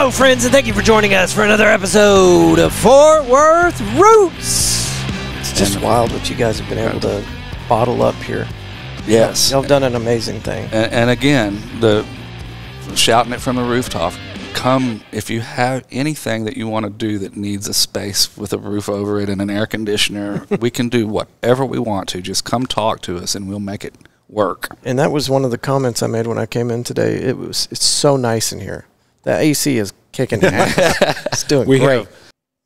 Hello, friends, and thank you for joining us for another episode of Fort Worth Roots. It's just wild what you guys have been able to bottle up here. Yes. Y'all have done an amazing thing. And again, shouting it from the rooftop. Come, if you have anything that you want to do that needs a space with a roof over it and an air conditioner, we can do whatever we want to. Just come talk to us, and we'll make it work. And that was one of the comments I made when I came in today. It's so nice in here. The AC is kicking ass. It's doing great.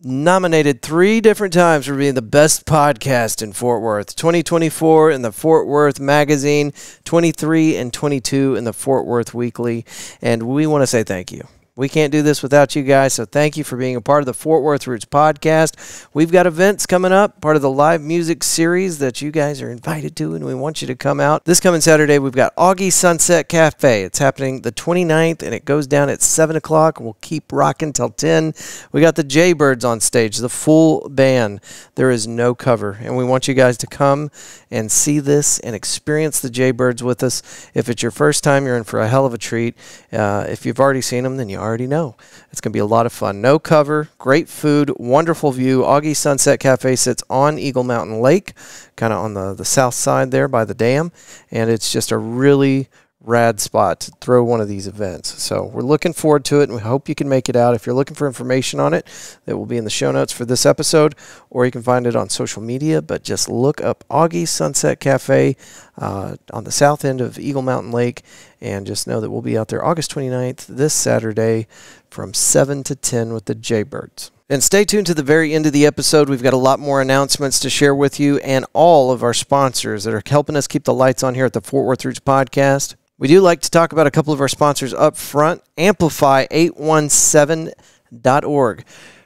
Nominated 3 different times for being the best podcast in Fort Worth. 2024 in the Fort Worth Magazine, 23 and 22 in the Fort Worth Weekly. And we want to say thank you. We can't do this without you guys, so thank you for being a part of the Fort Worth Roots podcast. We've got events coming up, part of the live music series that you guys are invited to, and we want you to come out. This coming Saturday, we've got Augie Sunset Cafe. It's happening the 29th, and it goes down at 7 o'clock. We'll keep rocking till 10. We got the Jaybirds on stage, the full band. There is no cover, and we want you guys to come and see this and experience the Jaybirds with us. If it's your first time, you're in for a hell of a treat. If you've already seen them, then you already know. It's going to be a lot of fun. No cover, great food, wonderful view. Augie Sunset Cafe sits on Eagle Mountain Lake, kind of on the south side there by the dam, and it's just a really rad spot to throw one of these events. So we're looking forward to it, and we hope you can make it out. If you're looking for information on it, that will be in the show notes for this episode, or you can find it on social media, but just look up Augie Sunset Cafe on the south end of Eagle Mountain Lake, and just know that we'll be out there August 29th, this Saturday, from 7 to 10 with the Jaybirds. And stay tuned to the very end of the episode. We've got a lot more announcements to share with you and all of our sponsors that are helping us keep the lights on here at the Fort Worth Roots podcast. We do like to talk about a couple of our sponsors up front. Amplify817.org.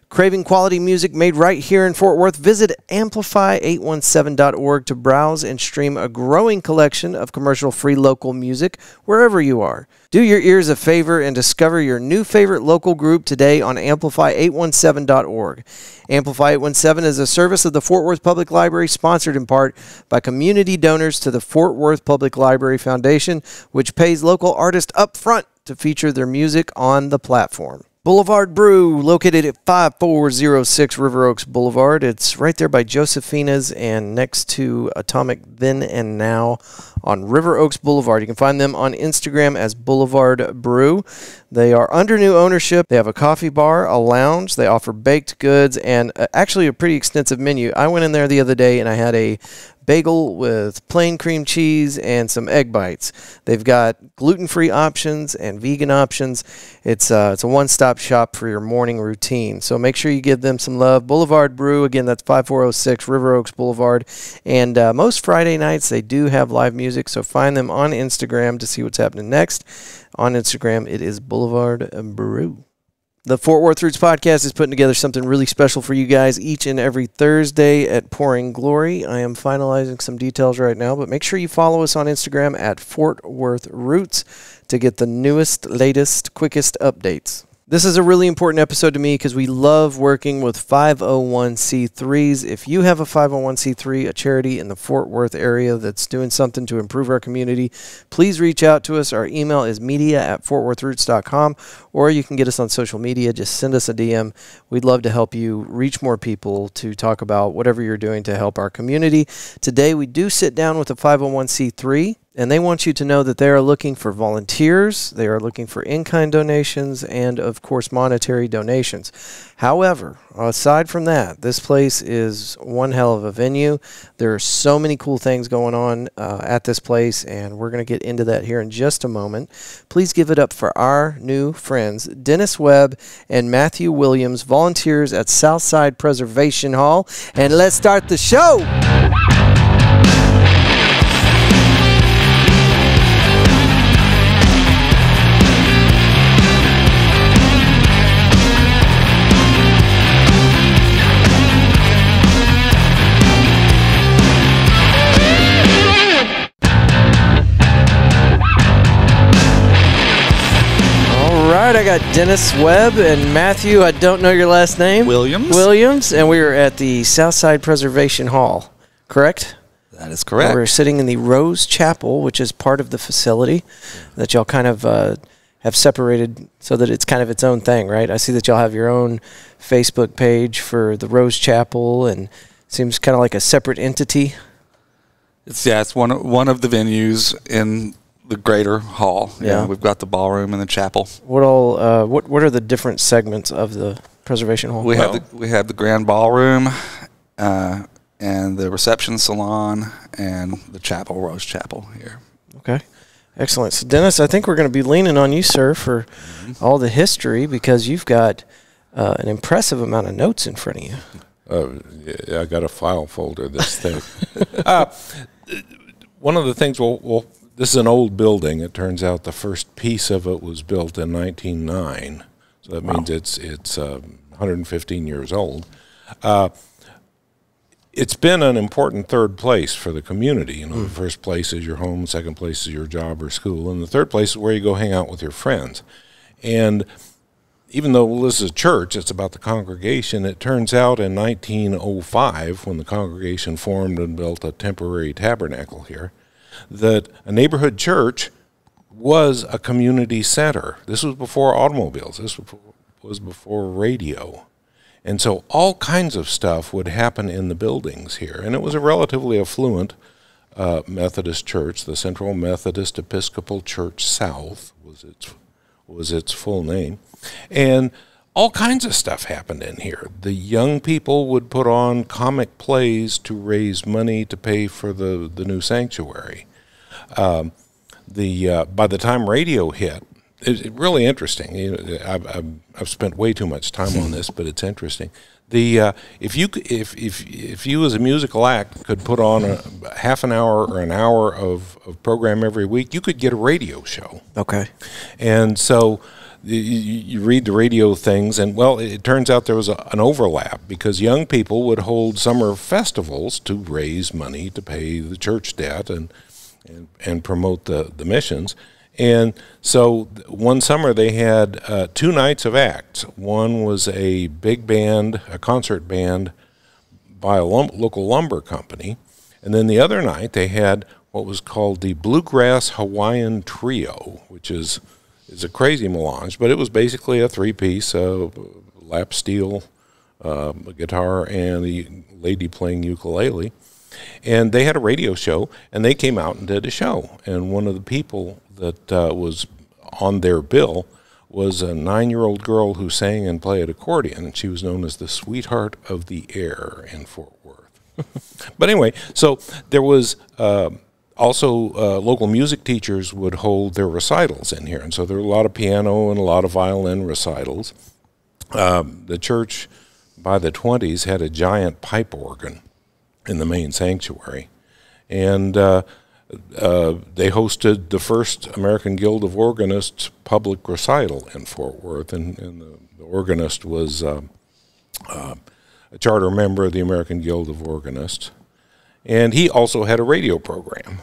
Craving quality music made right here in Fort Worth. Visit Amplify817.org to browse and stream a growing collection of commercial-free local music wherever you are. Do your ears a favor and discover your new favorite local group today on Amplify817.org. Amplify817 is a service of the Fort Worth Public Library, sponsored in part by community donors to the Fort Worth Public Library Foundation, which pays local artists up front to feature their music on the platform. Boulevard Brew, located at 5406 River Oaks Boulevard. It's right there by Josephina's and next to Atomic Then and Now on River Oaks Boulevard. You can find them on Instagram as Boulevard Brew. They are under new ownership. They have a coffee bar, a lounge. They offer baked goods and actually a pretty extensive menu. I went in there the other day and I had a bagel with plain cream cheese and some egg bites. They've got gluten-free options and vegan options. It's a one-stop shop for your morning routine. So make sure you give them some love. Boulevard Brew, again, that's 5406 River Oaks Boulevard. And most Friday nights, they do have live music, so find them on Instagram to see what's happening next. On Instagram, it is Boulevard Brew. The Fort Worth Roots podcast is putting together something really special for you guys each and every Thursday at Pouring Glory. I am finalizing some details right now, but make sure you follow us on Instagram at Fort Worth Roots to get the newest, latest, quickest updates. This is a really important episode to me because we love working with 501c3s. If you have a 501c3, a charity in the Fort Worth area that's doing something to improve our community, please reach out to us. Our email is media@fortworthroots.com, or you can get us on social media. Just send us a DM. We'd love to help you reach more people to talk about whatever you're doing to help our community. Today, we do sit down with a 501c3. And they want you to know that they are looking for volunteers, they are looking for in-kind donations, and, of course, monetary donations. However, aside from that, this place is one hell of a venue. There are so many cool things going on at this place, and we're going to get into that here in just a moment. Please give it up for our new friends, Dennis Webb and Matthew Williams, volunteers at Southside Preservation Hall. And let's start the show! I got Dennis Webb and Matthew, I don't know your last name. Williams, and we are at the Southside Preservation Hall, correct? That is correct. We're sitting in the Rose Chapel, which is part of the facility that y'all kind of have separated so that it's kind of its own thing, right? I see that y'all have your own Facebook page for the Rose Chapel, and seems kind of like a separate entity. It's one of the venues in the greater hall. Yeah. We've got the ballroom and the chapel. What are the different segments of the preservation hall? We have the grand ballroom, and the reception salon, and the chapel, Rose Chapel here. Okay. Excellent. So, Dennis, I think we're going to be leaning on you, sir, for all the history, because you've got an impressive amount of notes in front of you. Yeah, I got a file folder this thick. One of the things, well, this is an old building. It turns out the first piece of it was built in 1909, so that means it's 115 years old. It's been an important third place for the community. You know, the first place is your home, second place is your job or school, and the third place is where you go hang out with your friends. And even though this is a church, it's about the congregation, it turns out in 1905, when the congregation formed and built a temporary tabernacle here, that a neighborhood church was a community center. This was before automobiles. This was before radio. And so all kinds of stuff would happen in the buildings here. And it was a relatively affluent Methodist church. The Central Methodist Episcopal Church South was its full name. And all kinds of stuff happened in here. The young people would put on comic plays to raise money to pay for the new sanctuary. By the time radio hit, it's really interesting. You know, I've spent way too much time on this, but it's interesting. If you as a musical act could put on a half an hour or an hour of program every week, you could get a radio show. Okay. And so you read the radio things, and well, it turns out there was an overlap, because young people would hold summer festivals to raise money to pay the church debt and promote the missions. And so one summer they had 2 nights of acts. One was a big band, a concert band by a local lumber company. And then the other night they had what was called the Bluegrass Hawaiian Trio, which is a crazy melange, but it was basically a 3-piece, lap steel, a guitar, and a lady playing ukulele. And they had a radio show, and they came out and did a show. And one of the people that was on their bill was a 9-year-old girl who sang and played accordion, and she was known as the Sweetheart of the Air in Fort Worth. But anyway, so there was also local music teachers would hold their recitals in here, and so there were a lot of piano and a lot of violin recitals. The church, by the 20s, had a giant pipe organ in the main sanctuary, and they hosted the first American Guild of Organists public recital in Fort Worth, and the organist was a charter member of the American Guild of Organists, and he also had a radio program.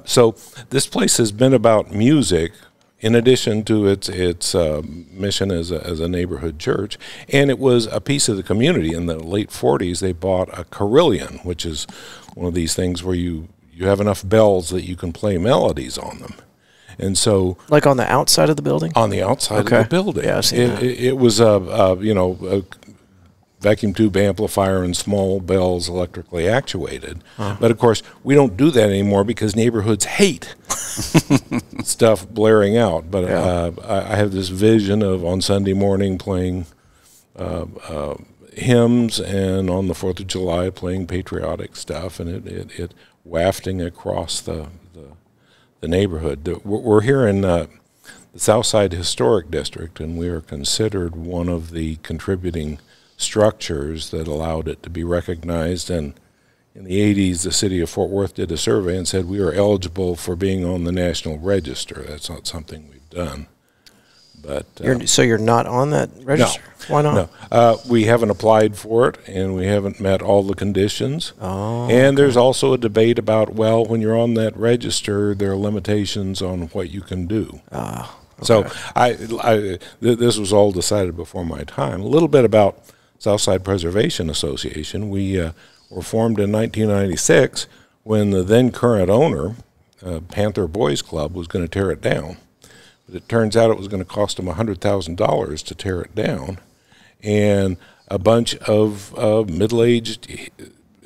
So this place has been about music in addition to its mission as a neighborhood church, and it was a piece of the community. In the late 40s, they bought a carillon, which is one of these things where you have enough bells that you can play melodies on them. And so, like on the outside of the building? On the outside of the building. Yeah, I've seen that. It was a vacuum tube amplifier and small bells electrically actuated. But of course, we don't do that anymore because neighborhoods hate stuff blaring out. But I have this vision of on Sunday morning playing hymns, and on the 4th of July playing patriotic stuff, and it wafting across the neighborhood. We're here in the Southside Historic District, and we are considered one of the contributing structures that allowed it to be recognized. And in the 80s, the city of Fort Worth did a survey and said we are eligible for being on the National Register. That's not something we've done. But so you're not on that register? No. Why not? No. We haven't applied for it, and we haven't met all the conditions. Oh, and there's also a debate about, well, when you're on that register, there are limitations on what you can do. Okay. So this was all decided before my time. A little bit about Southside Preservation Association. We were formed in 1996 when the then current owner, Panther Boys Club, was going to tear it down. But it turns out it was going to cost them $100,000 to tear it down. And a bunch of middle-aged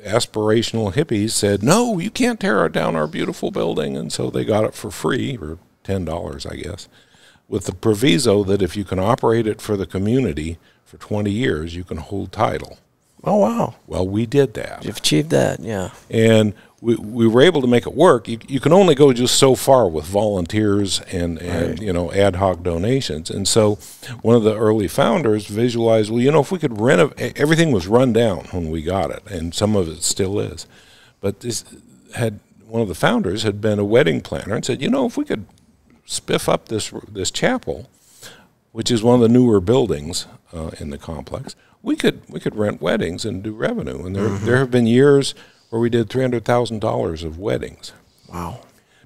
aspirational hippies said, no, you can't tear down our beautiful building. And so they got it for free, or $10, I guess, with the proviso that if you can operate it for the community for 20 years, you can hold title. Oh, wow. Well, we did that. You've achieved that, yeah. And we were able to make it work. You can only go just so far with volunteers and Right. you know, ad hoc donations. And so one of the early founders visualized, well, you know, if we could everything was run down when we got it, and some of it still is. But one of the founders had been a wedding planner and said, you know, if we could spiff up this chapel, which is one of the newer buildings in the complex, we could rent weddings and do revenue. And there have been years where we did $300,000 of weddings. Wow.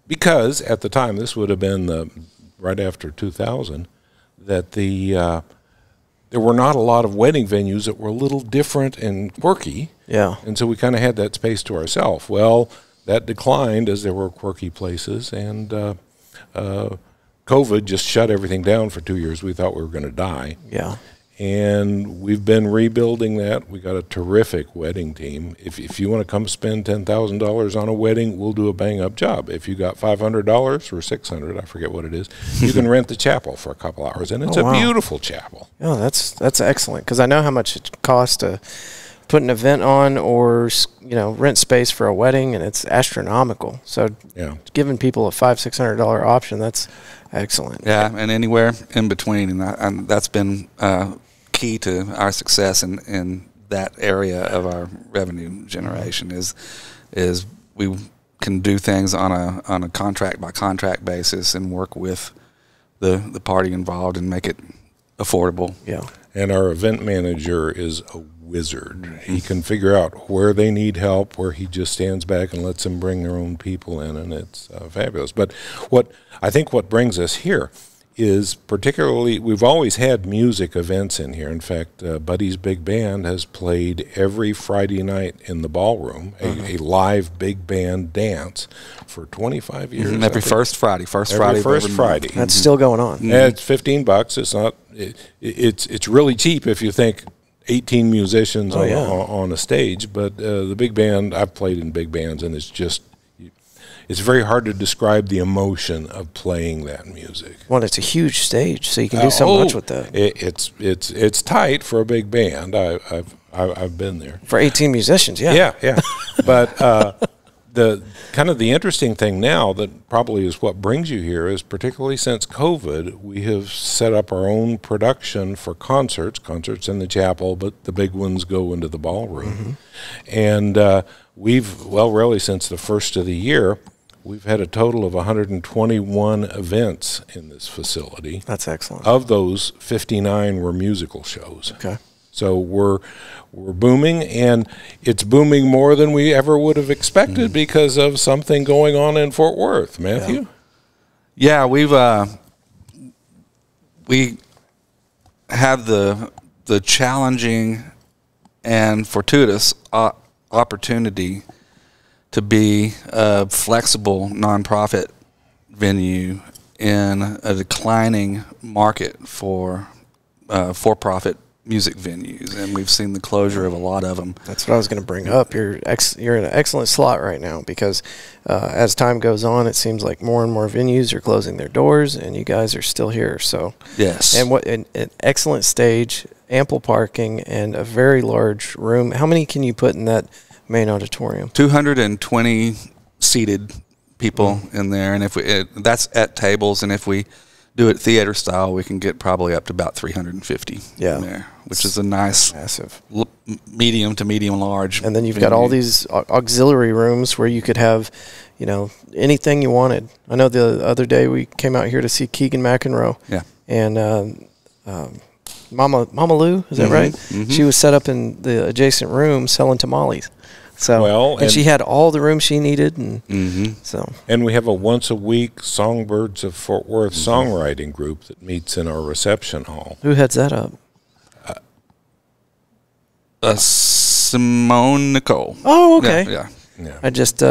Because at the time, this would have been right after 2000, that there were not a lot of wedding venues that were a little different and quirky. Yeah. And so we kind of had that space to ourselves. Well, that declined as there were quirky places, and COVID just shut everything down for 2 years. We thought we were going to die. Yeah. And we've been rebuilding that. We got a terrific wedding team. If you want to come spend $10,000 on a wedding, we'll do a bang-up job. If you got $500 or $600, I forget what it is, you can rent the chapel for a couple hours, and it's Oh, wow. a beautiful chapel. Oh, that's excellent, because I know how much it costs to put an event on or, you know, rent space for a wedding, and it's astronomical. So Yeah. giving people a $500-$600 option, that's excellent. Yeah, and anywhere in between, and that's been key to our success in that area of our revenue generation is we can do things on a contract by contract basis and work with the party involved and make it affordable. Yeah. And our event manager is a wizard. He can figure out where they need help, where he just stands back and lets them bring their own people in, and it's fabulous. But what brings us here is particularly, we've always had music events in here. In fact, Buddy's Big Band has played every Friday night in the ballroom, a live big band dance for 25 years. Every first Friday of every month. That's still going on. And it's $15. It's not. It's really cheap if you think 18 musicians on a stage. But the big band, I've played in big bands, and it's very hard to describe the emotion of playing that music. Well, it's a huge stage, so you can do so much with that. It's tight for a big band. I've been there. For 18 musicians, yeah. Yeah. But the interesting thing now that probably is what brings you here is, particularly since COVID, we have set up our own production for concerts in the chapel, but the big ones go into the ballroom. And really since the first of the year, we've had a total of 121 events in this facility. That's excellent. Of those, 59 were musical shows. Okay. So we're booming, and it's booming more than we ever would have expected because of something going on in Fort Worth. Matthew? Yeah, we have the challenging and fortuitous opportunity to be a flexible nonprofit venue in a declining market for for-profit music venues, and we've seen the closure of a lot of them. That's what I was going to bring up. You're in an excellent slot right now, because as time goes on, it seems like more and more venues are closing their doors, and you guys are still here. So Yes. And what an excellent stage, ample parking, and a very large room. How many can you put in that main auditorium? 220 seated people in there, and that's at tables, and if we do it theater style, we can get probably up to about 350 in there, which is a nice massive medium to medium large. And then you've got all these auxiliary rooms where you could have, you know, anything you wanted. I know the other day we came out here to see Keegan McEnroe. Yeah. And Mama Lou, is that right? She was set up in the adjacent room selling tamales. So, and she had all the room she needed, and so. And we have a once-a-week Songbirds of Fort Worth songwriting group that meets in our reception hall. Who heads that up? Simone Nicole. Oh, okay. Yeah. I just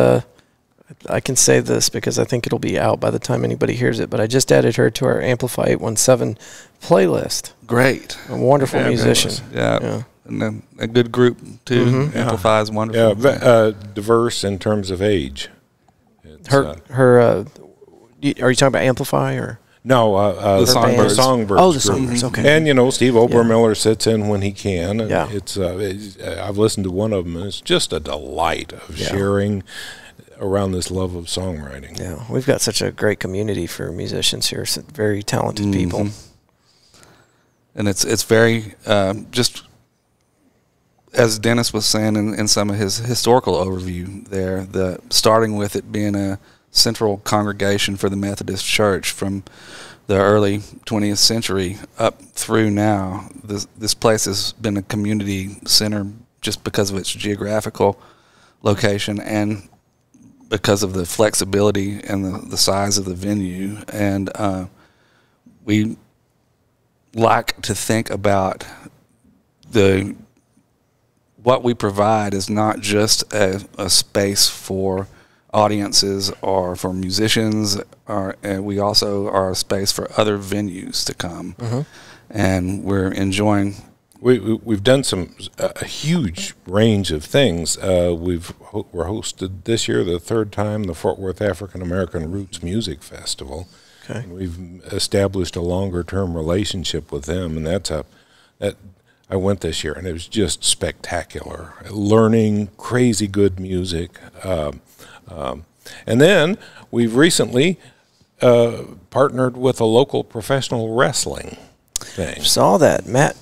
I can say this because I think it'll be out by the time anybody hears it, but I just added her to our Amplify 817 playlist. Great. A wonderful musician. Yeah. And then a good group, too. Amplify is wonderful. Yeah, diverse in terms of age. It's, are you talking about Amplify or? No, the Songbirds. Oh, the Songbirds, okay. And, you know, Steve Obermiller sits in when he can. And yeah. I've listened to one of them, and it's just a delight of sharing around this love of songwriting. Yeah, we've got such a great community for musicians here, some very talented people. And it's very, just as Dennis was saying in some of his historical overview there, starting with it being a central congregation for the Methodist Church from the early 20th century up through now. This place has been a community center just because of its geographical location and because of the flexibility and the size of the venue. And we like to think about what we provide is not just a space for audiences or for musicians, we also are a space for other venues to come. And we're enjoying. We've done a huge range of things. We're hosted this year the third time the Fort Worth African American Roots Music Festival. Okay. And we've established a longer term relationship with them, and I went this year and it was just spectacular. Learning crazy good music. And then we've recently partnered with a local professional wrestling thing. Saw that. Matt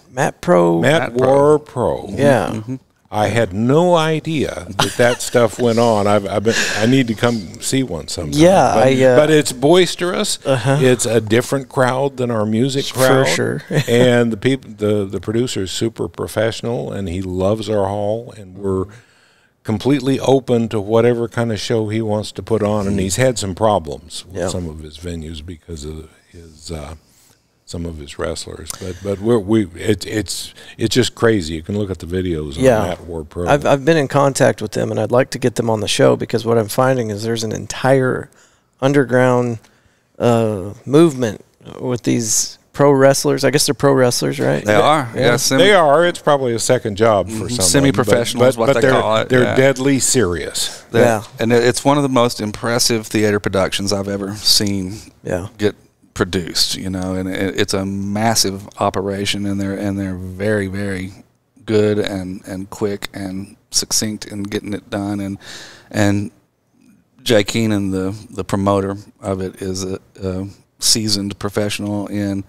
War Pro. Yeah. I had no idea that stuff went on. I need to come see one sometime. Yeah, but it's boisterous. It's a different crowd than our music crowd. For sure. And the producer is super professional, and he loves our hall, and we're completely open to whatever kind of show he wants to put on. And he's had some problems with some of his venues because of some of his wrestlers, but it's just crazy. You can look at the videos on Matt Ward Pro. I've been in contact with them, and I'd like to get them on the show because what I'm finding is there's an entire underground movement with these pro wrestlers. I guess they're pro wrestlers, right? They are. Yeah, they are. It's probably a second job for some semi-professional is what they call it. They're deadly serious. And it's one of the most impressive theater productions I've ever seen. Get produced, you know, and it's a massive operation, and they're very, very good and quick and succinct in getting it done. And Jay Keenan, the promoter of it, is a seasoned professional in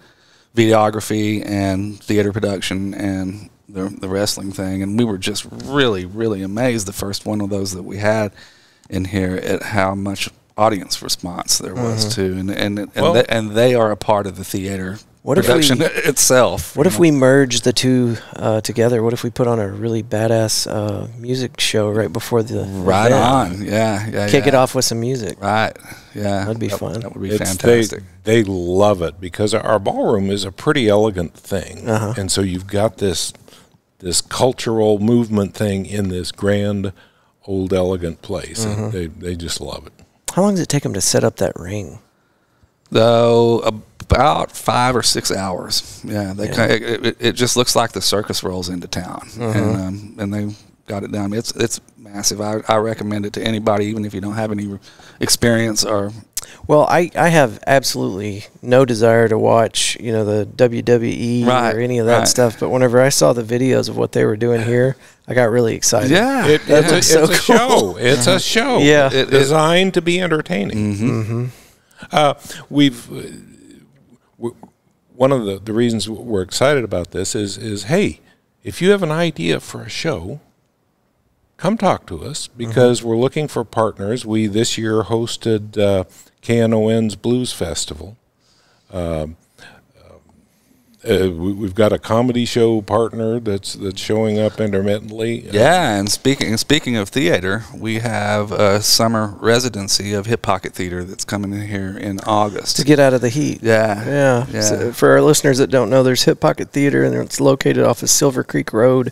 videography and theater production and the wrestling thing. And we were just really, really amazed the first one of those that we had in here at how much audience response there was too, and they are a part of the theater production itself. What if we merge the two together? What if we put on a really badass music show right before the event? Kick it off with some music. That'd be fun. That would be fantastic. They love it because our ballroom is a pretty elegant thing, and so you've got this cultural movement thing in this grand, old, elegant place, and they just love it. How long does it take them to set up that ring? Though about 5 or 6 hours. Yeah, it just looks like the circus rolls into town, and they got it done. It's massive. I recommend it to anybody, even if you don't have any experience or. Well, I have absolutely no desire to watch, you know, the WWE or any of that stuff. But whenever I saw the videos of what they were doing here, I got really excited. Yeah, it's a show. It's a show. Yeah, designed to be entertaining. One of the reasons we're excited about this is hey, if you have an idea for a show, come talk to us because we're looking for partners. We this year hosted KNON's Blues Festival. We've got a comedy show partner that's showing up intermittently. Yeah, and speaking of theater, we have a summer residency of Hip Pocket Theater that's coming in here in August. To get out of the heat. Yeah. So for our listeners that don't know, there's Hip Pocket Theater, and it's located off of Silver Creek Road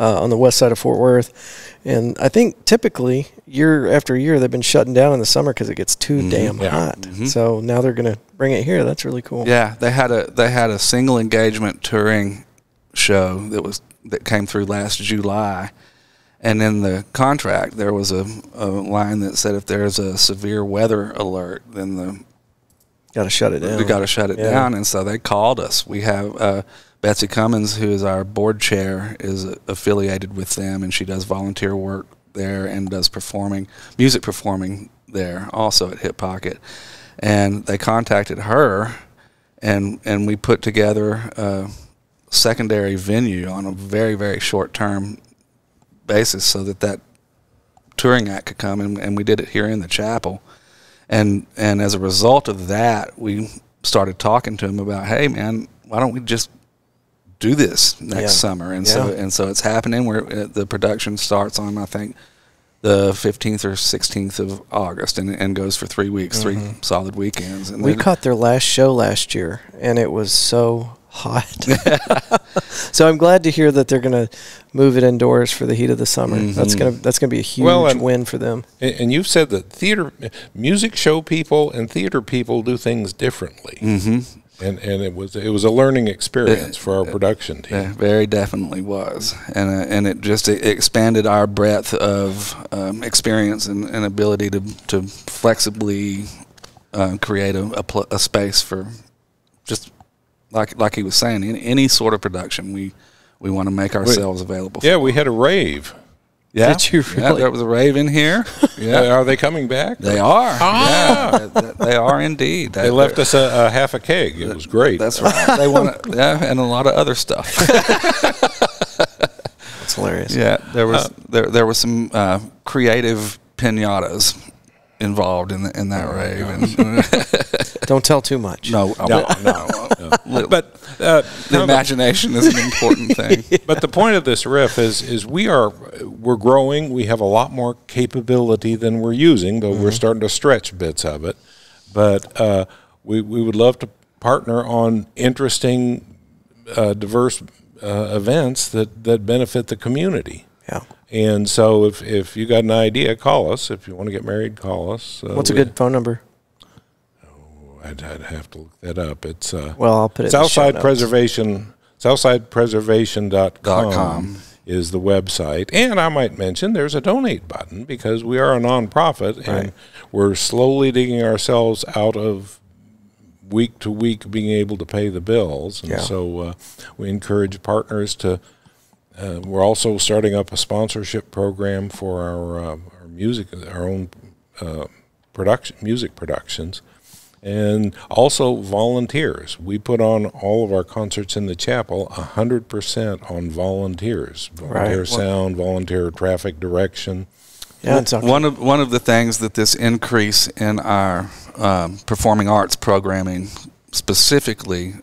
on the west side of Fort Worth. And I think typically year after year they've been shutting down in the summer because it gets too damn hot. So now they're going to bring it here. That's really cool. Yeah, they had a single engagement touring show that came through last July. And in the contract, there was a line that said if there's a severe weather alert, then got to shut it down. We got to shut it down. And so they called us. We have Betsy Cummins, who is our board chair, is affiliated with them, and she does volunteer work there and does music performing there, also at Hip Pocket. And they contacted her, and we put together a secondary venue on a very, very short-term basis so that touring act could come, and we did it here in the chapel. And as a result of that, we started talking to him about, hey man, why don't we just do this next summer? And so it's happening. The production starts on, I think, the 15th or 16th of August and goes for 3 weeks, 3 solid weekends. And we caught their last show last year, and it was so hot. So I'm glad to hear that they're going to move it indoors for the heat of the summer. That's gonna be a huge win for them. And you've said that music show people and theater people do things differently. And it was a learning experience for our production team. It very definitely was, and it just expanded our breadth of experience and ability to flexibly create a space for just like he was saying, in any sort of production we want to make ourselves available. Yeah, we had a rave. Yeah, did you really? Yeah, there was a rave in here. Yeah, are they coming back? They are. Yeah, they are indeed. They left us a half a keg. It was great. That's right. They want and a lot of other stuff. That's hilarious. Yeah, there was some creative pinatas involved in that rave. And don't tell too much. No. But the imagination is an important thing. But the point of this riff is we're growing. We have a lot more capability than we're using, though we're starting to stretch bits of it. But we would love to partner on interesting, diverse events that benefit the community. Yeah. And so if you got an idea, call us. If you want to get married, call us. What's a good phone number? I'd have to look that up. It's I'll put it Southside in Preservation. SouthsidePreservation.com is the website. And I might mention there's a donate button because we are a nonprofit and we're slowly digging ourselves out of week to week being able to pay the bills. And so we encourage partners to. We're also starting up a sponsorship program for our music, our own music productions, and also volunteers. We put on all of our concerts in the chapel 100% on volunteers, volunteer sound, volunteer traffic direction. Yeah, one of the things that this increase in our performing arts programming specifically,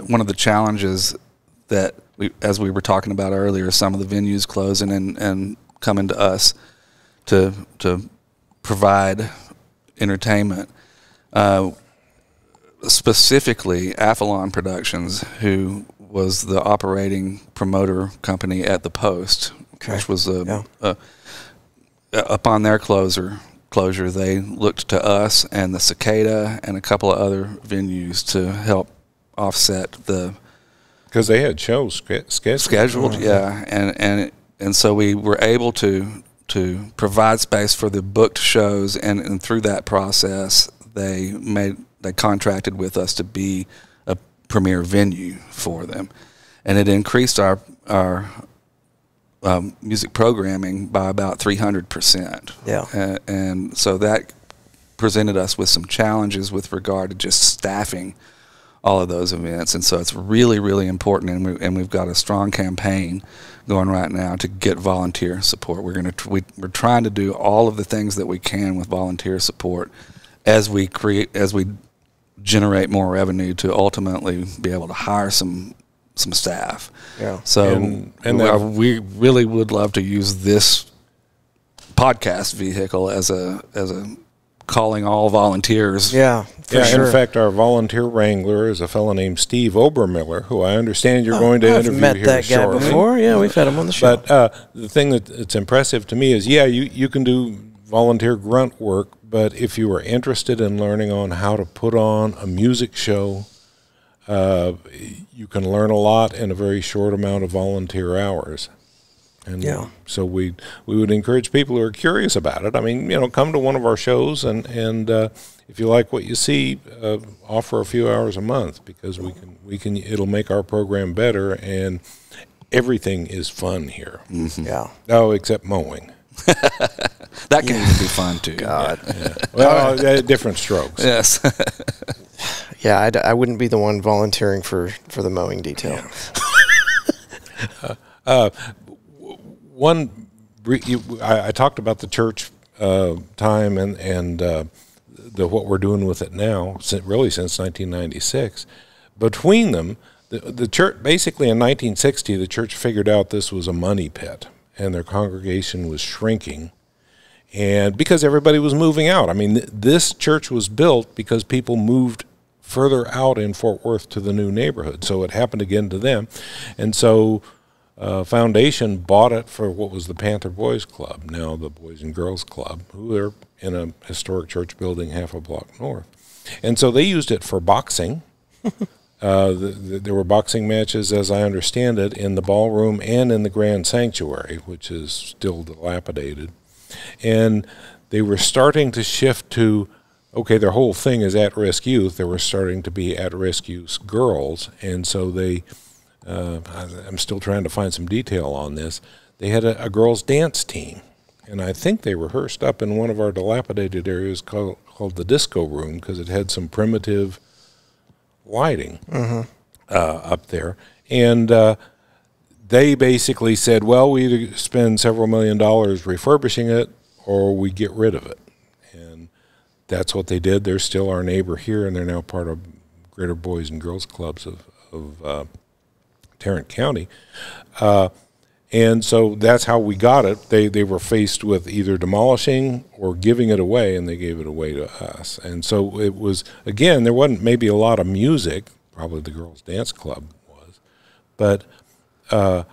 one of the challenges that as we were talking about earlier, some of the venues closing and coming to us to provide entertainment. Specifically, Athlon Productions, who was the operating promoter company at the Post, which was upon their closure, they looked to us and the Cicada and a couple of other venues to help offset the. Because they had shows scheduled. And so we were able to provide space for the booked shows, and through that process, they contracted with us to be a premier venue for them, and it increased our music programming by about 300%. Yeah, and so that presented us with some challenges with regard to just staffing all of those events, and so it's really, really important, and we've got a strong campaign going right now to get volunteer support. We're trying to do all of the things that we can with volunteer support as we generate more revenue to ultimately be able to hire some staff. Yeah. So we really would love to use this podcast vehicle as a calling all volunteers. Yeah, for sure. In fact, our volunteer wrangler is a fellow named Steve Obermiller, who I understand you're going to interview I've met here that guy shortly. before. Yeah, we've had him on the show. But the thing that's impressive to me is, you can do volunteer grunt work, but if you are interested in learning on how to put on a music show, you can learn a lot in a very short amount of volunteer hours. And so we would encourage people who are curious about it. I mean, come to one of our shows, and if you like what you see, offer a few hours a month, because it'll make our program better, and everything is fun here. Mm-hmm. Yeah. Oh, except mowing. That can even be fun too. God. Yeah. Well, different strokes. Yes. Yeah, I wouldn't be the one volunteering for the mowing detail. I talked about the church time and what we're doing with it now, really since 1996. Between them, the church, basically in 1960, the church figured out this was a money pit, and their congregation was shrinking, and because everybody was moving out. I mean, this church was built because people moved further out in Fort Worth to the new neighborhood, so it happened again to them, and so Foundation bought it for what was the Panther Boys Club, now the Boys and Girls Club, who are in a historic church building half a block north. And so they used it for boxing. There were boxing matches, as I understand it, in the ballroom and in the Grand Sanctuary, which is still dilapidated. And they were starting to shift to, their whole thing is at-risk youth. There were starting to be at-risk youth girls, and so they... I'm still trying to find some detail on this. They had a girls' dance team, and I think they rehearsed up in one of our dilapidated areas called the disco room, because it had some primitive lighting up there. And they basically said, well, we either spend several $1 million refurbishing it or we get rid of it. And that's what they did. They're still our neighbor here, and they're now part of Greater Boys and Girls Clubs of Tarrant County, and so that's how we got it. They were faced with either demolishing or giving it away, and they gave it away to us. And so it was, again, there wasn't maybe a lot of music, probably the Girls Dance Club was, but that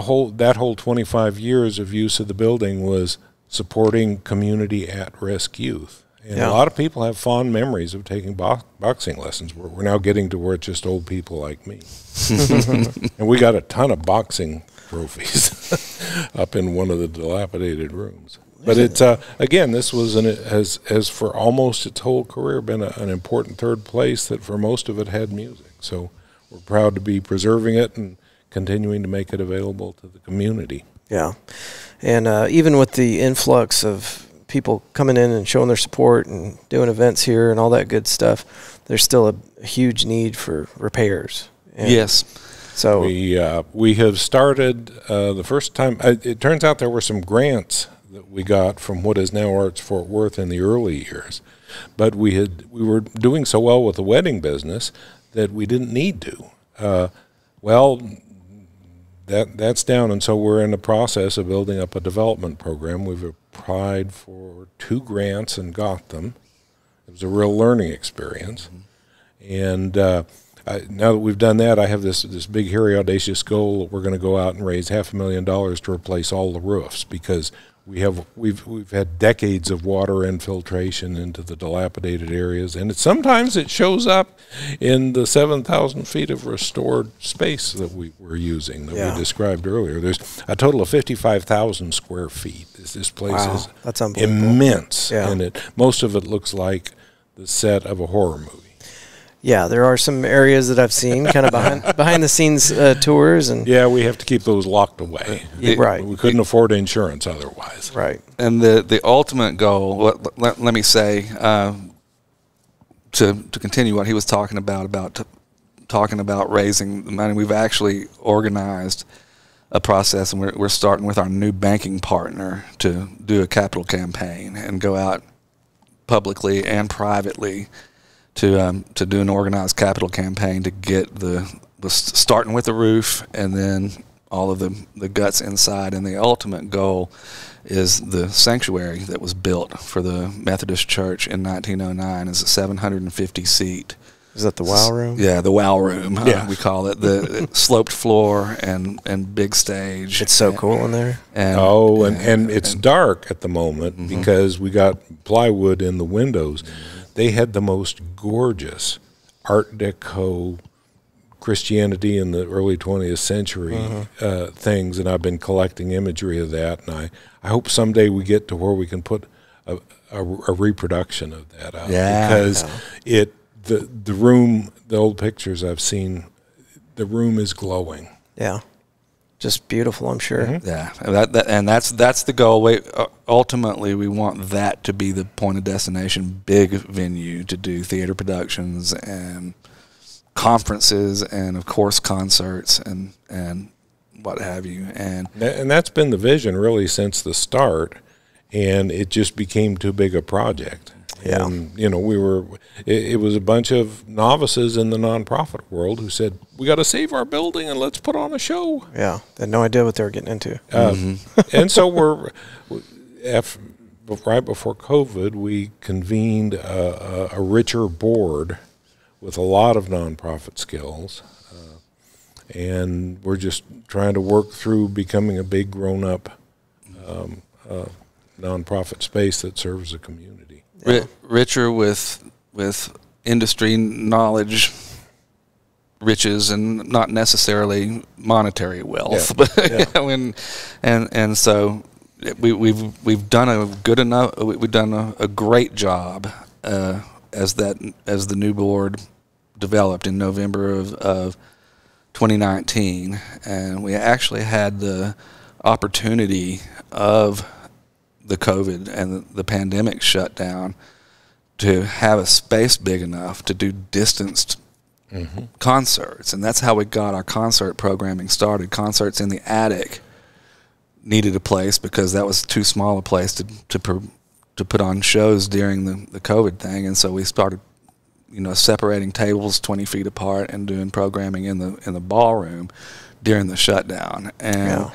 whole 25 years of use of the building was supporting community at-risk youth. And a lot of people have fond memories of taking boxing lessons. We're now getting to where it's just old people like me. And we got a ton of boxing trophies up in one of the dilapidated rooms. But it's, again, this was, has for almost its whole career been an important third place that for most of it had music. So we're proud to be preserving it and continuing to make it available to the community. Yeah. And even with the influx of people coming in and showing their support and doing events here and all that good stuff, there's still a huge need for repairs. And yes. So we have started the first time. It turns out there were some grants that we got from what is now Arts Fort Worth in the early years, but we were doing so well with the wedding business that we didn't need to. That's down, and so we're in the process of building up a development program. We've applied for 2 grants and got them. It was a real learning experience. And now that we've done that, I have this big, hairy, audacious goal that we're going to go out and raise $500,000 to replace all the roofs, because we've had decades of water infiltration into the dilapidated areas, and sometimes it shows up in the 7,000 feet of restored space that we were using that we described earlier. There's a total of 55,000 square feet. This place is that's unbelievable. Immense, yeah. And most of it looks like the set of a horror movie. Yeah, there are some areas that I've seen kind of behind the scenes tours, and we have to keep those locked away. Right, we couldn't afford insurance otherwise. Right, and the ultimate goal. Let me say to continue what he was talking about talking about raising the money. We've actually organized a process, and we're starting with our new banking partner to do a capital campaign and go out publicly and privately to do an organized capital campaign to get starting with the roof, and then all of the guts inside, and the ultimate goal is the sanctuary that was built for the Methodist Church in 1909 is a 750 seat. Is that the wow room? Yeah, the wow room. Yeah. We call it the sloped floor and big stage. It's so cool in there. And it's dark at the moment because we got plywood in the windows. They had the most gorgeous Art Deco Christianity in the early 20th century things, and I've been collecting imagery of that, and I hope someday we get to where we can put a reproduction of that out. Because the room, the old pictures I've seen, the room is glowing. Yeah. Just beautiful, I'm sure. Yeah, and that's the goal. Ultimately, we want that to be the point of destination, big venue to do theater productions and conferences and, of course, concerts and what have you. And that's been the vision really since the start, and it just became too big a project. Yeah. And, it was a bunch of novices in the nonprofit world who said, we got to save our building and let's put on a show. Yeah. They had no idea what they were getting into. And so right before COVID, we convened a richer board with a lot of nonprofit skills. And we're just trying to work through becoming a big grown-up nonprofit space that serves the community. Richer with industry knowledge, riches, and not necessarily monetary wealth. Yeah. But and so we've done a good enough. We've done a great job as the new board developed in November of 2019, and we actually had the opportunity of the COVID and the pandemic shutdown to have a space big enough to do distanced concerts, and that's how we got our concert programming started. Concerts in the attic needed a place because that was too small a place to put on shows during the COVID thing, and so we started separating tables 20 feet apart and doing programming in the ballroom during the shutdown, and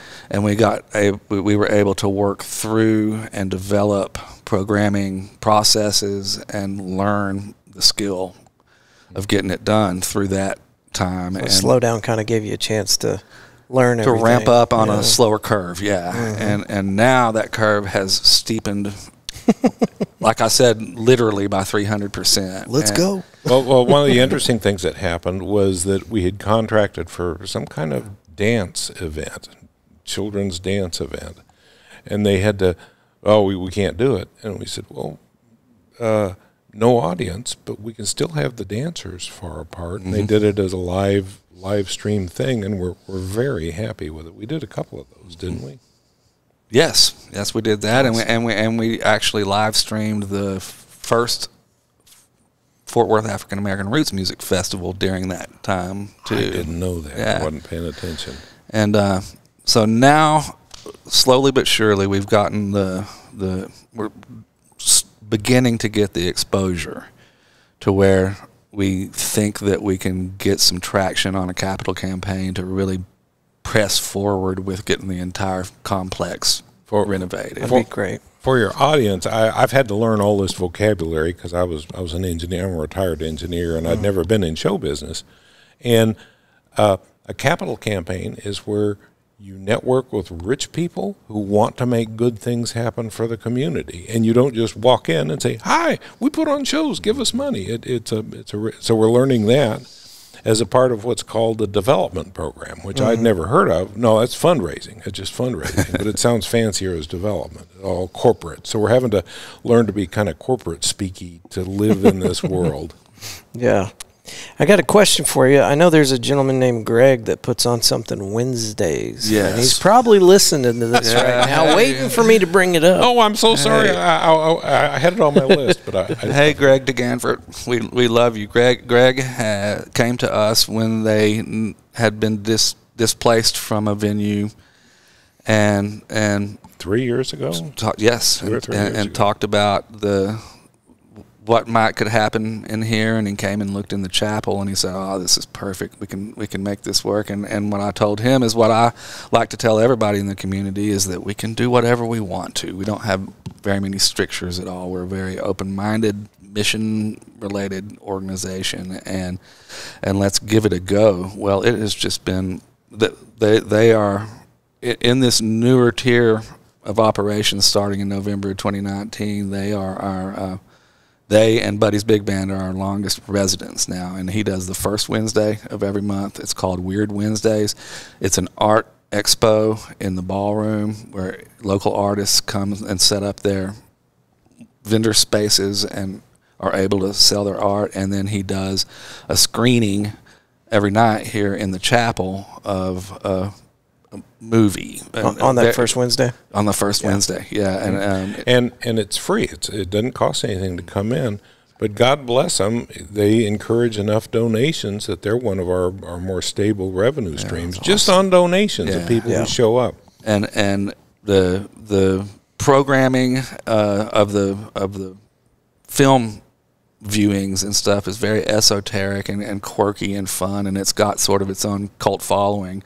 we were able to work through and develop programming processes and learn the skill of getting it done through that time. And slow down kind of gave you a chance to learn everything. To ramp up on a slower curve, and now that curve has steepened. Like I said, literally by 300%. Let's go. Well, one of the interesting things that happened was that we had contracted for some kind of dance event, children's dance event, and they had to, we can't do it. And we said, well, no audience, but we can still have the dancers far apart. And they did it as a live stream thing, and we're very happy with it. We did a couple of those, didn't we? Yes, we did that, and we actually live streamed the first Fort Worth African American Roots Music Festival during that time too. I didn't know that. Yeah. I wasn't paying attention. And so now, slowly but surely, we've gotten we're beginning to get the exposure to where we think that we can get some traction on a capital campaign to really press forward with getting the entire complex renovated. That'd be great. For your audience, I've had to learn all this vocabulary because I was an engineer. I'm a retired engineer, and I'd never been in show business. And a capital campaign is where you network with rich people who want to make good things happen for the community, and you don't just walk in and say, "Hi, we put on shows. Give us money." So we're learning that as a part of what's called the development program, which I'd never heard of. No, that's fundraising. It's just fundraising, but it sounds fancier as development, all corporate. So we're having to learn to be kind of corporate speaky to live in this world. Yeah. I got a question for you. I know there's a gentleman named Greg that puts on something Wednesdays. Yes. And he's probably listening to this right now, waiting for me to bring it up. Oh, I'm so sorry. I had it on my list, but Hey, Greg DeGanfort, we love you. Greg came to us when they had been displaced from a venue, and 3 years ago. Yes, 2 or 3 years ago. Talked about what could happen in here, and he came and looked in the chapel, and he said, "Oh, this is perfect. We can make this work." And what I told him is what I like to tell everybody in the community is that we can do whatever we want to. We don't have very many strictures at all. We're a very open-minded, mission-related organization, and let's give it a go. Well, it has just been that they are in this newer tier of operations starting in November of 2019. They are our They and Buddy's Big Band are our longest residents now, and he does the first Wednesday of every month. It's called Weird Wednesdays. It's an art expo in the ballroom where local artists come and set up their vendor spaces and are able to sell their art, and then he does a screening every night here in the chapel of a movie on that first Wednesday. On the first Wednesday, yeah, and it's free. It doesn't cost anything to come in. But God bless them, they encourage enough donations that they're one of our more stable revenue streams, just on donations of people who show up. And the programming of the film viewings and stuff is very esoteric and quirky and fun, and it's got sort of its own cult following.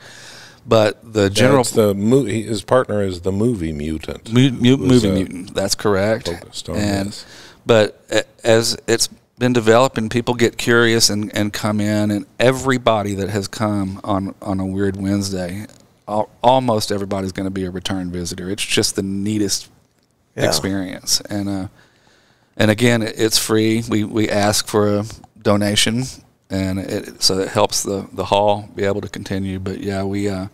But the general, his partner is the movie mutant. Movie mutant. That's correct. Focused on this. But as it's been developing, people get curious and come in, and everybody that has come on a Weird Wednesday, almost everybody's going to be a return visitor. It's just the neatest experience, and again, it's free. We ask for a donation, and so it helps the hall be able to continue. But yeah, we are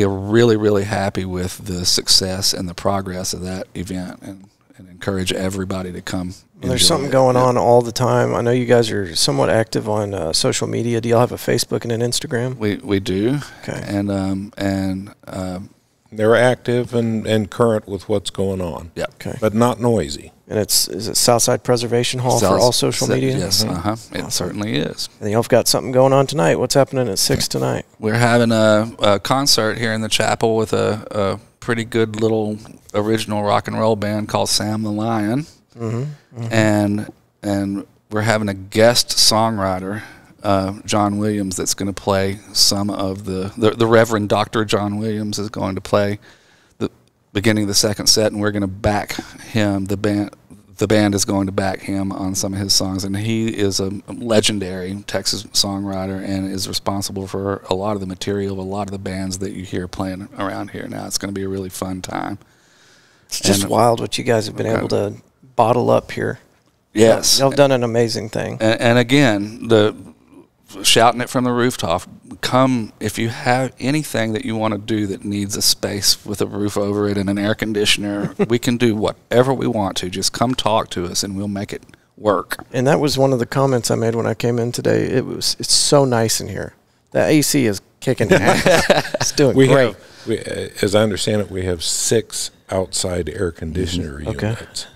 really happy with the success and the progress of that event, and encourage everybody to come. Well, there's something going on all the time. I know you guys are somewhat active on social media. Do y'all have a Facebook and an Instagram? We do. Okay. And they're active and current with what's going on. Yeah. Okay. But not noisy. And is it Southside Preservation Hall for all social media? Yes. It certainly is. And y'all have got something going on tonight. What's happening at 6 tonight? We're having a concert here in the chapel with a pretty good little original rock and roll band called Sam the Lion. And we're having a guest songwriter, John Williams, that's going to play some of the Reverend Dr. John Williams is going to play the beginning of the second set, and we're going to back him. The band is going to back him on some of his songs, and he is a legendary Texas songwriter and is responsible for a lot of the material of a lot of the bands that you hear playing around here now. It's going to be a really fun time. It's just wild what you guys have been able to bottle up here. Yes. Y'all have done an amazing thing. And again, shouting it from the rooftop, come if you have anything that you want to do that needs a space with a roof over it and an air conditioner. We can do whatever we want to. Just come talk to us and we'll make it work. And that was one of the comments I made when I came in today. It's so nice in here. The AC is kicking in. It's doing great. As I understand it, we have 6 outside air conditioner units.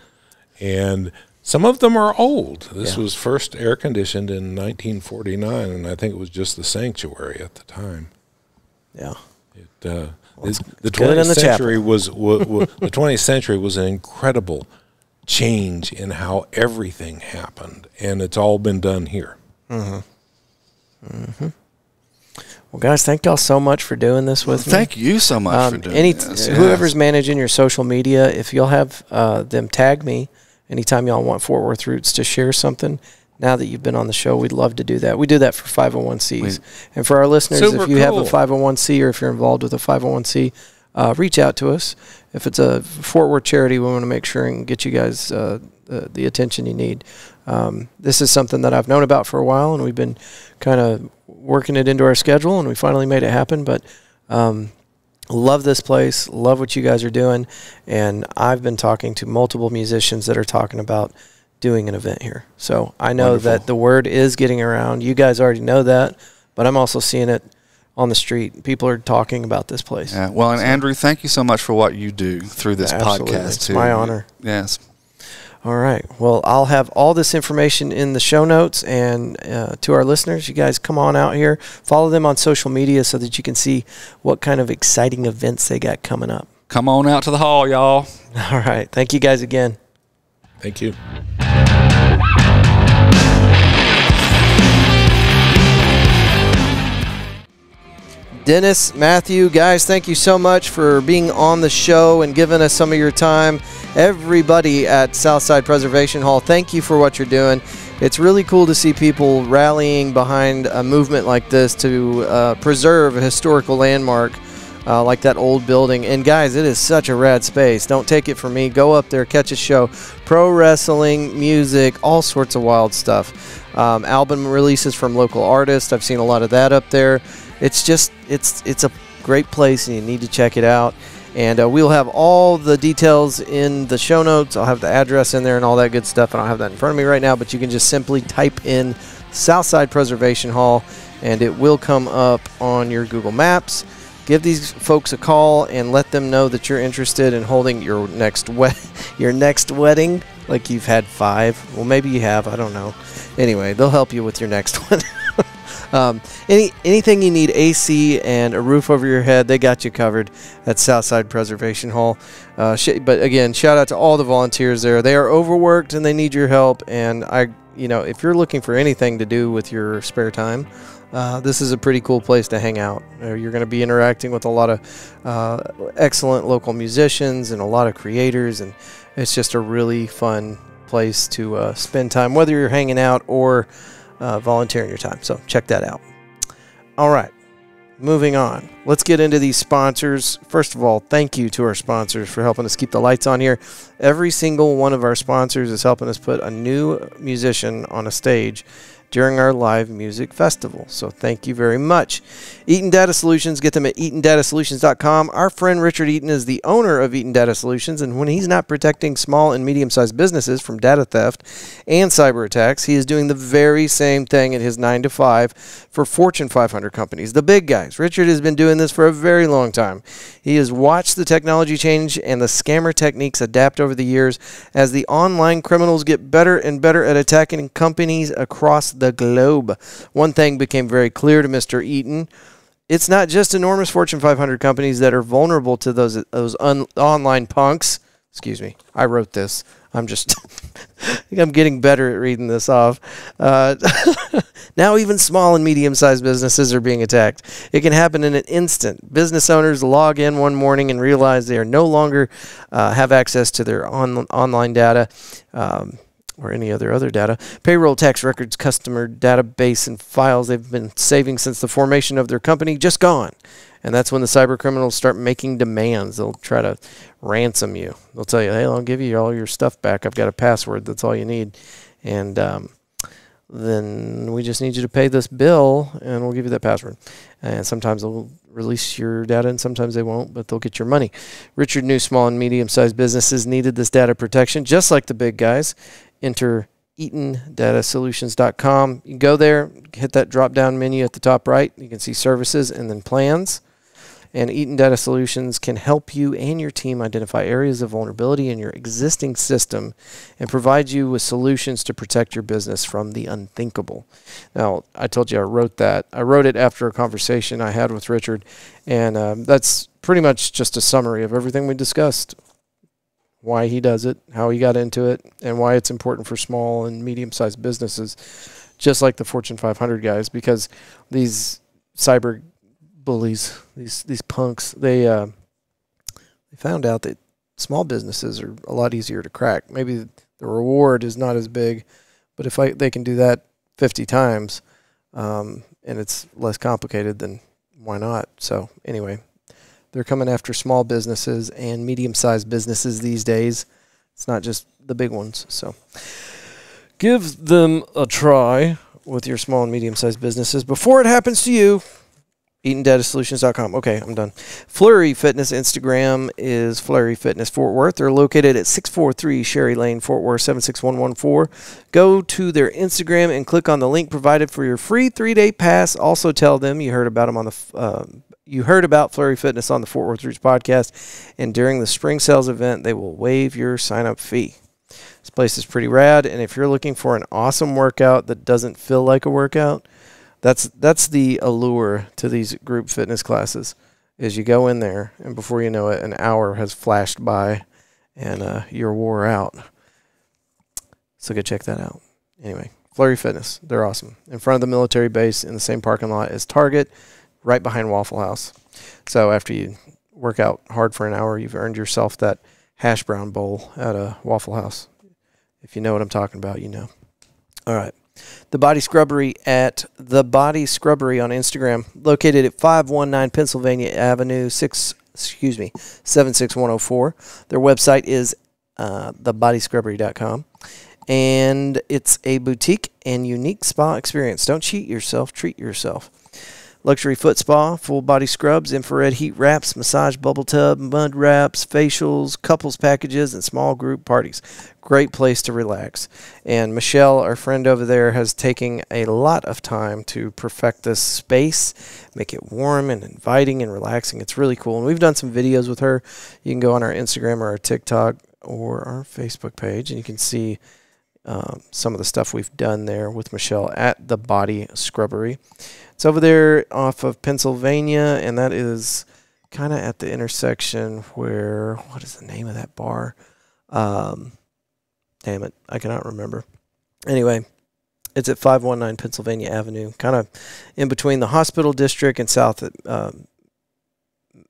And some of them are old. This was first air conditioned in 1949, and I think it was just the sanctuary at the time. Yeah. The 20th century was the 20th century was an incredible change in how everything happened, and it's all been done here. Well, guys, thank y'all so much for doing this with me. Thank you so much for doing this. Whoever's managing your social media, if you'll have them tag me anytime y'all want Fort Worth Roots to share something. Now that you've been on the show, we'd love to do that. We do that for 501c. And for our listeners, if you have a 501c or if you're involved with a 501c, reach out to us. If it's a Fort Worth charity, we want to make sure and get you guys the attention you need. This is something that I've known about for a while, and we've been kind of working it into our schedule, and we finally made it happen. But love this place, love what you guys are doing, and I've been talking to multiple musicians that are talking about doing an event here. So I know that the word is getting around. You guys already know that, but I'm also seeing it on the street. People are talking about this place. Yeah. Well, and Andrew, thank you so much for what you do through this podcast. It's my honor. Yes. All right. Well, I'll have all this information in the show notes, and to our listeners, you guys come on out here. Follow them on social media so that you can see what kind of exciting events they got coming up. Come on out to the hall, y'all. All right. Thank you guys again. Thank you. Dennis, Matthew, guys, thank you so much for being on the show and giving us some of your time. Everybody at Southside Preservation Hall, thank you for what you're doing. It's really cool to see people rallying behind a movement like this to preserve a historical landmark like that old building. And guys, it is such a rad space. Don't take it from me. Go up there, catch a show. Pro wrestling, music, all sorts of wild stuff. Album releases from local artists. I've seen a lot of that up there. It's just, it's a great place, and you need to check it out. And we'll have all the details in the show notes. I'll have the address in there and all that good stuff. I don't have that in front of me right now, but you can just simply type in Southside Preservation Hall, and it will come up on your Google Maps. Give these folks a call and let them know that you're interested in holding your next wedding, like you've had 5. Well, maybe you have. I don't know. Anyway, they'll help you with your next one. Anything you need, AC and a roof over your head, they got you covered at Southside Preservation Hall. But again, shout out to all the volunteers there. They are overworked and they need your help. And if you're looking for anything to do with your spare time, this is a pretty cool place to hang out. You're going to be interacting with a lot of excellent local musicians and a lot of creators, and it's just a really fun place to spend time, whether you're hanging out or volunteering your time. So check that out. All right, moving on. Let's get into these sponsors. First of all, thank you to our sponsors for helping us keep the lights on here. Every single one of our sponsors is helping us put a new musician on a stage during our live music festival. So thank you very much. Eaton Data Solutions, get them at eatondatasolutions.com. Our friend Richard Eaton is the owner of Eaton Data Solutions, and when he's not protecting small and medium-sized businesses from data theft and cyber attacks, he is doing the very same thing at his 9 to 5 for Fortune 500 companies, the big guys. Richard has been doing this for a very long time. He has watched the technology change and the scammer techniques adapt over the years as the online criminals get better and better at attacking companies across the globe. One thing became very clear to Mr. Eaton. It's not just enormous Fortune 500 companies that are vulnerable to those online punks. Excuse me. I wrote this. I'm just I think I'm getting better at reading this off. Now even small and medium-sized businesses are being attacked. It can happen in an instant. Business owners log in one morning and realize they are no longer have access to their online data or any other data, payroll, tax records, customer database, and files they've been saving since the formation of their company just gone. And that's when the cyber criminals start making demands. They'll try to ransom you. They'll tell you, hey, I'll give you all your stuff back. I've got a password. That's all you need. And then we just need you to pay this bill, and we'll give you that password. And sometimes they'll release your data, and sometimes they won't, but they'll get your money. Richard knew small and medium-sized businesses needed this data protection, just like the big guys. Enter eatondatasolutions.com. You go there, hit that drop-down menu at the top right. You can see services and then plans. And Eaton Data Solutions can help you and your team identify areas of vulnerability in your existing system and provide you with solutions to protect your business from the unthinkable. Now, I told you I wrote that. I wrote it after a conversation I had with Richard, and that's pretty much just a summary of everything we discussed. Why he does it, how he got into it, and why it's important for small and medium-sized businesses, just like the Fortune 500 guys, because these cyber bullies, these punks, they found out that small businesses are a lot easier to crack. Maybe the reward is not as big, but if they can do that 50 times and it's less complicated, then why not? So anyway, they're coming after small businesses and medium-sized businesses these days. It's not just the big ones. So give them a try with your small and medium-sized businesses before it happens to you. EatonDataSolutions.com. Okay, I'm done. Flurry Fitness Instagram is Flurry Fitness Fort Worth. They're located at 643 Sherry Lane, Fort Worth, 76114. Go to their Instagram and click on the link provided for your free 3-day pass. Also tell them you heard about them on the you heard about Flurry Fitness on the Fort Worth Roots podcast, and during the spring sales event, they will waive your sign-up fee. This place is pretty rad, and if you're looking for an awesome workout that doesn't feel like a workout, that's the allure to these group fitness classes, is you go in there, and before you know it, an hour has flashed by, and you're wore out. So go check that out. Anyway, Flurry Fitness, they're awesome. In front of the military base in the same parking lot as Target. right behind Waffle House. So after you work out hard for an hour, you've earned yourself that hash brown bowl at a Waffle House. If you know what I'm talking about, you know. All right. The Body Scrubbery at The Body Scrubbery on Instagram, located at 519 Pennsylvania Avenue, 76104. Their website is thebodyscrubbery.com. And it's a boutique and unique spa experience. Don't cheat yourself, treat yourself. Luxury foot spa, full body scrubs, infrared heat wraps, massage bubble tub, mud wraps, facials, couples packages, and small group parties. Great place to relax. And Michelle, our friend over there, has taken a lot of time to perfect this space, make it warm and inviting and relaxing. It's really cool. And we've done some videos with her. You can go on our Instagram or our TikTok or our Facebook page, and you can see some of the stuff we've done there with Michelle at The Body Scrubbery. It's over there off of Pennsylvania, and that is kind of at the intersection where, what is the name of that bar? Damn it, I cannot remember. Anyway, it's at 519 Pennsylvania Avenue, kind of in between the hospital district and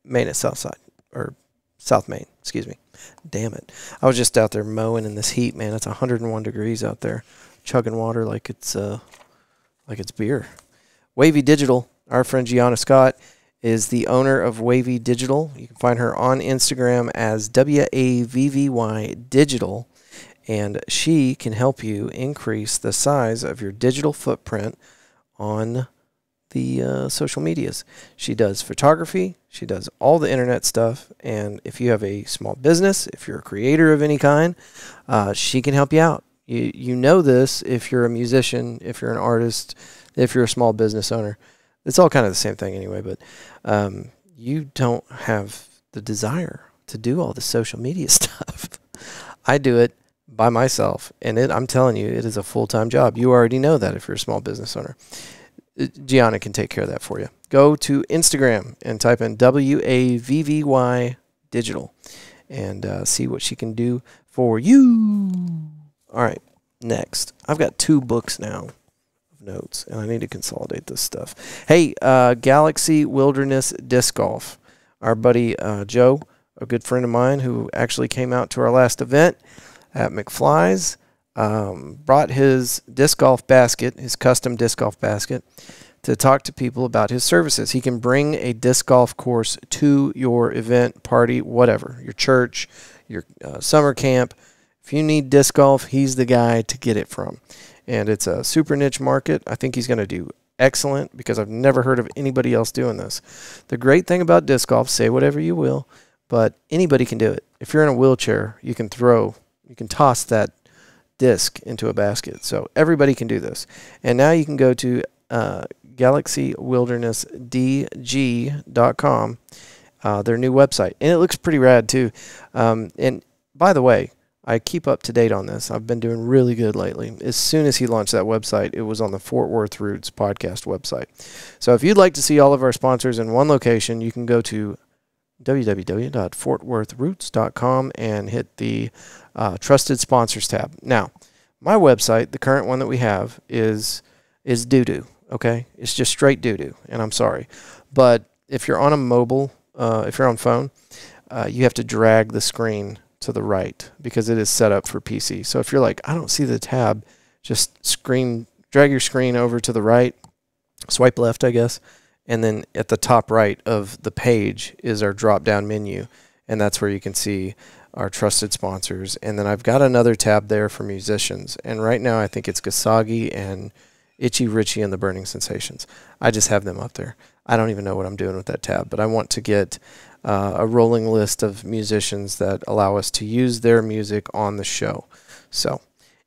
Main at Southside, or South Main, excuse me. Damn it. I was just out there mowing in this heat, man. It's 101 degrees out there, chugging water like it's beer. Wavy Digital, our friend Gianna Scott, is the owner of Wavy Digital. You can find her on Instagram as WAVVY Digital, and she can help you increase the size of your digital footprint on the social medias. She does photography. She does all the internet stuff. And if you have a small business, if you're a creator of any kind, she can help you out. You know this if you're a musician, if you're an artist, if you're a small business owner. It's all kind of the same thing anyway, but you don't have the desire to do all the social media stuff. I do it by myself, and I'm telling you, it is a full-time job. You already know that if you're a small business owner. Gianna can take care of that for you. Go to Instagram and type in WAVVY Digital and see what she can do for you. All right, next. I've got 2 books now of notes, and I need to consolidate this stuff. Hey, Galaxy Wilderness Disc Golf. Our buddy Joe, a good friend of mine who actually came out to our last event at McFly's, brought his disc golf basket, his custom disc golf basket, to talk to people about his services. He can bring a disc golf course to your event, party, whatever, your church, your summer camp. If you need disc golf, he's the guy to get it from. And it's a super niche market. I think he's going to do excellent because I've never heard of anybody else doing this. The great thing about disc golf, say whatever you will, but anybody can do it. If you're in a wheelchair, you can toss that disc into a basket. So everybody can do this. And now you can go to GalaxyWildernessDG.com, their new website. And it looks pretty rad too. And by the way, I keep up to date on this. I've been doing really good lately. As soon as he launched that website, it was on the Fort Worth Roots podcast website. So if you'd like to see all of our sponsors in one location, you can go to www.fortworthroots.com and hit the Trusted Sponsors tab. Now, my website, the current one that we have, is doo-doo, okay? It's just straight doo-doo, and I'm sorry. But if you're on a mobile, if you're on phone, you have to drag the screen to the right because it is set up for PC. So if you're like, I don't see the tab, just drag your screen over to the right, swipe left, I guess, and then at the top right of the page is our drop-down menu, and that's where you can see our trusted sponsors. And then I've got another tab there for musicians, and right now I think it's Gasagi and Itchy Richie and the Burning Sensations. I just have them up there. I don't even know what I'm doing with that tab, but I want to get a rolling list of musicians that allow us to use their music on the show. So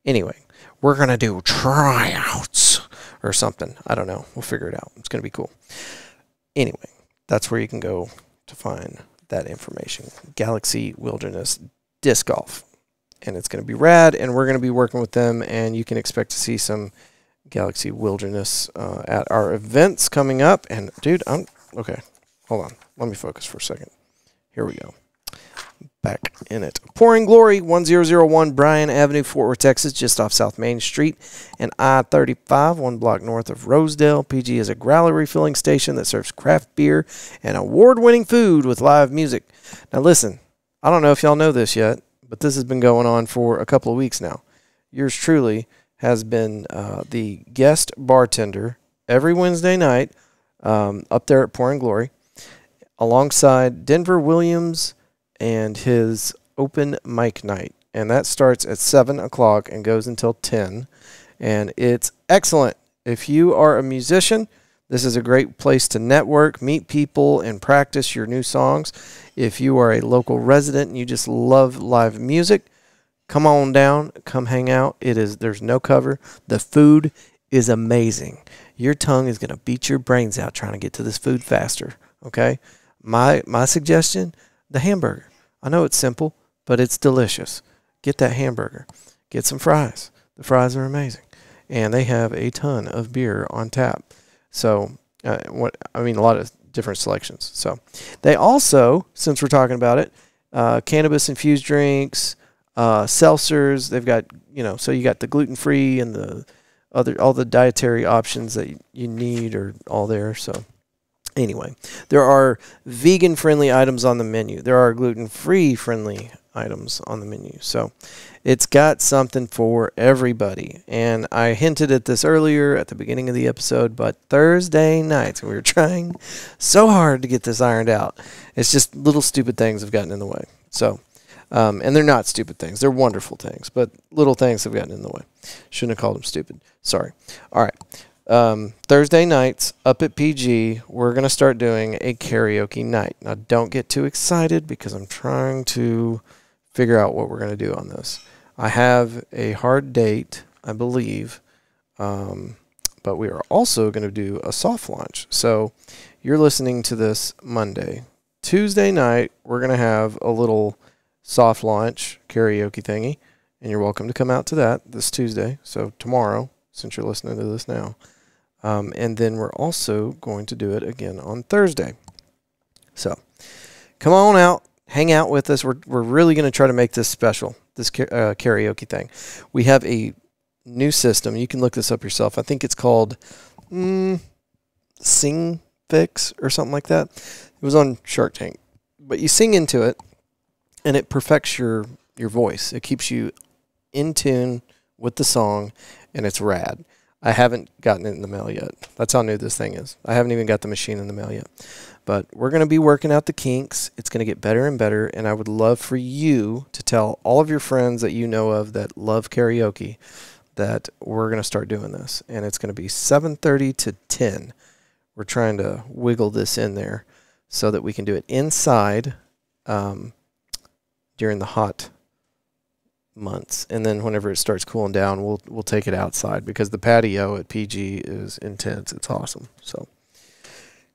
anyway, we're going to do tryouts or something. I don't know. We'll figure it out. It's going to be cool. Anyway, that's where you can go to find that information. Galaxy Wilderness Disc Golf. And it's going to be rad, and we're going to be working with them, and you can expect to see some Galaxy Wilderness at our events coming up. And, dude, okay, hold on. Let me focus for a second. Here we go. back in it. Pouring Glory, 1001 Bryan Avenue, Fort Worth, Texas, just off South Main Street and I-35, 1 block north of Rosedale. PG is a growler refilling station that serves craft beer and award-winning food with live music. Now listen, I don't know if y'all know this yet, but this has been going on for a couple of weeks now. Yours truly has been the guest bartender every Wednesday night up there at Pouring Glory, alongside Denver Williams and his open mic night. And that starts at 7 o'clock and goes until 10. And it's excellent. If you are a musician, this is a great place to network, meet people, and practice your new songs. If you are a local resident and you just love live music, come on down, come hang out. There's no cover. The food is amazing. Your tongue is going to beat your brains out trying to get to this food faster, okay? My suggestion, the hamburger. I know it's simple, but it's delicious. Get that hamburger. Get some fries. The fries are amazing. And they have a ton of beer on tap. So, a lot of different selections. So, they also, since we're talking about it, cannabis-infused drinks, seltzers. They've got, so you got the gluten-free and all the dietary options that you need are all there. So, anyway, there are vegan-friendly items on the menu. There are gluten-free friendly items on the menu. So it's got something for everybody. And I hinted at this earlier at the beginning of the episode, but Thursday nights, we were trying so hard to get this ironed out. It's just little stupid things have gotten in the way. So, and they're not stupid things. They're wonderful things, but little things have gotten in the way. Shouldn't have called them stupid. Sorry. All right. Thursday nights up at PG, we're going to start doing a karaoke night. Now, don't get too excited because I'm trying to figure out what we're going to do on this. I have a hard date, I believe, but we are also going to do a soft launch. So you're listening to this Monday. Tuesday night, we're going to have a little soft launch karaoke thingy, and you're welcome to come out to that this Tuesday. So tomorrow, since you're listening to this now. And then we're also going to do it again on Thursday. So come on out, hang out with us. We're really going to try to make this special, this karaoke thing. We have a new system. You can look this up yourself. I think it's called Sing Fix or something like that. It was on Shark Tank. But you sing into it, and it perfects your voice. It keeps you in tune with the song, and it's rad. I haven't gotten it in the mail yet. That's how new this thing is. I haven't even got the machine in the mail yet. But we're going to be working out the kinks. It's going to get better and better, and I would love for you to tell all of your friends that you know of that love karaoke that we're going to start doing this. And it's going to be 7:30 to 10. We're trying to wiggle this in there so that we can do it inside during the hot months, and then whenever it starts cooling down, we'll take it outside because the patio at PG is intense. It's awesome. So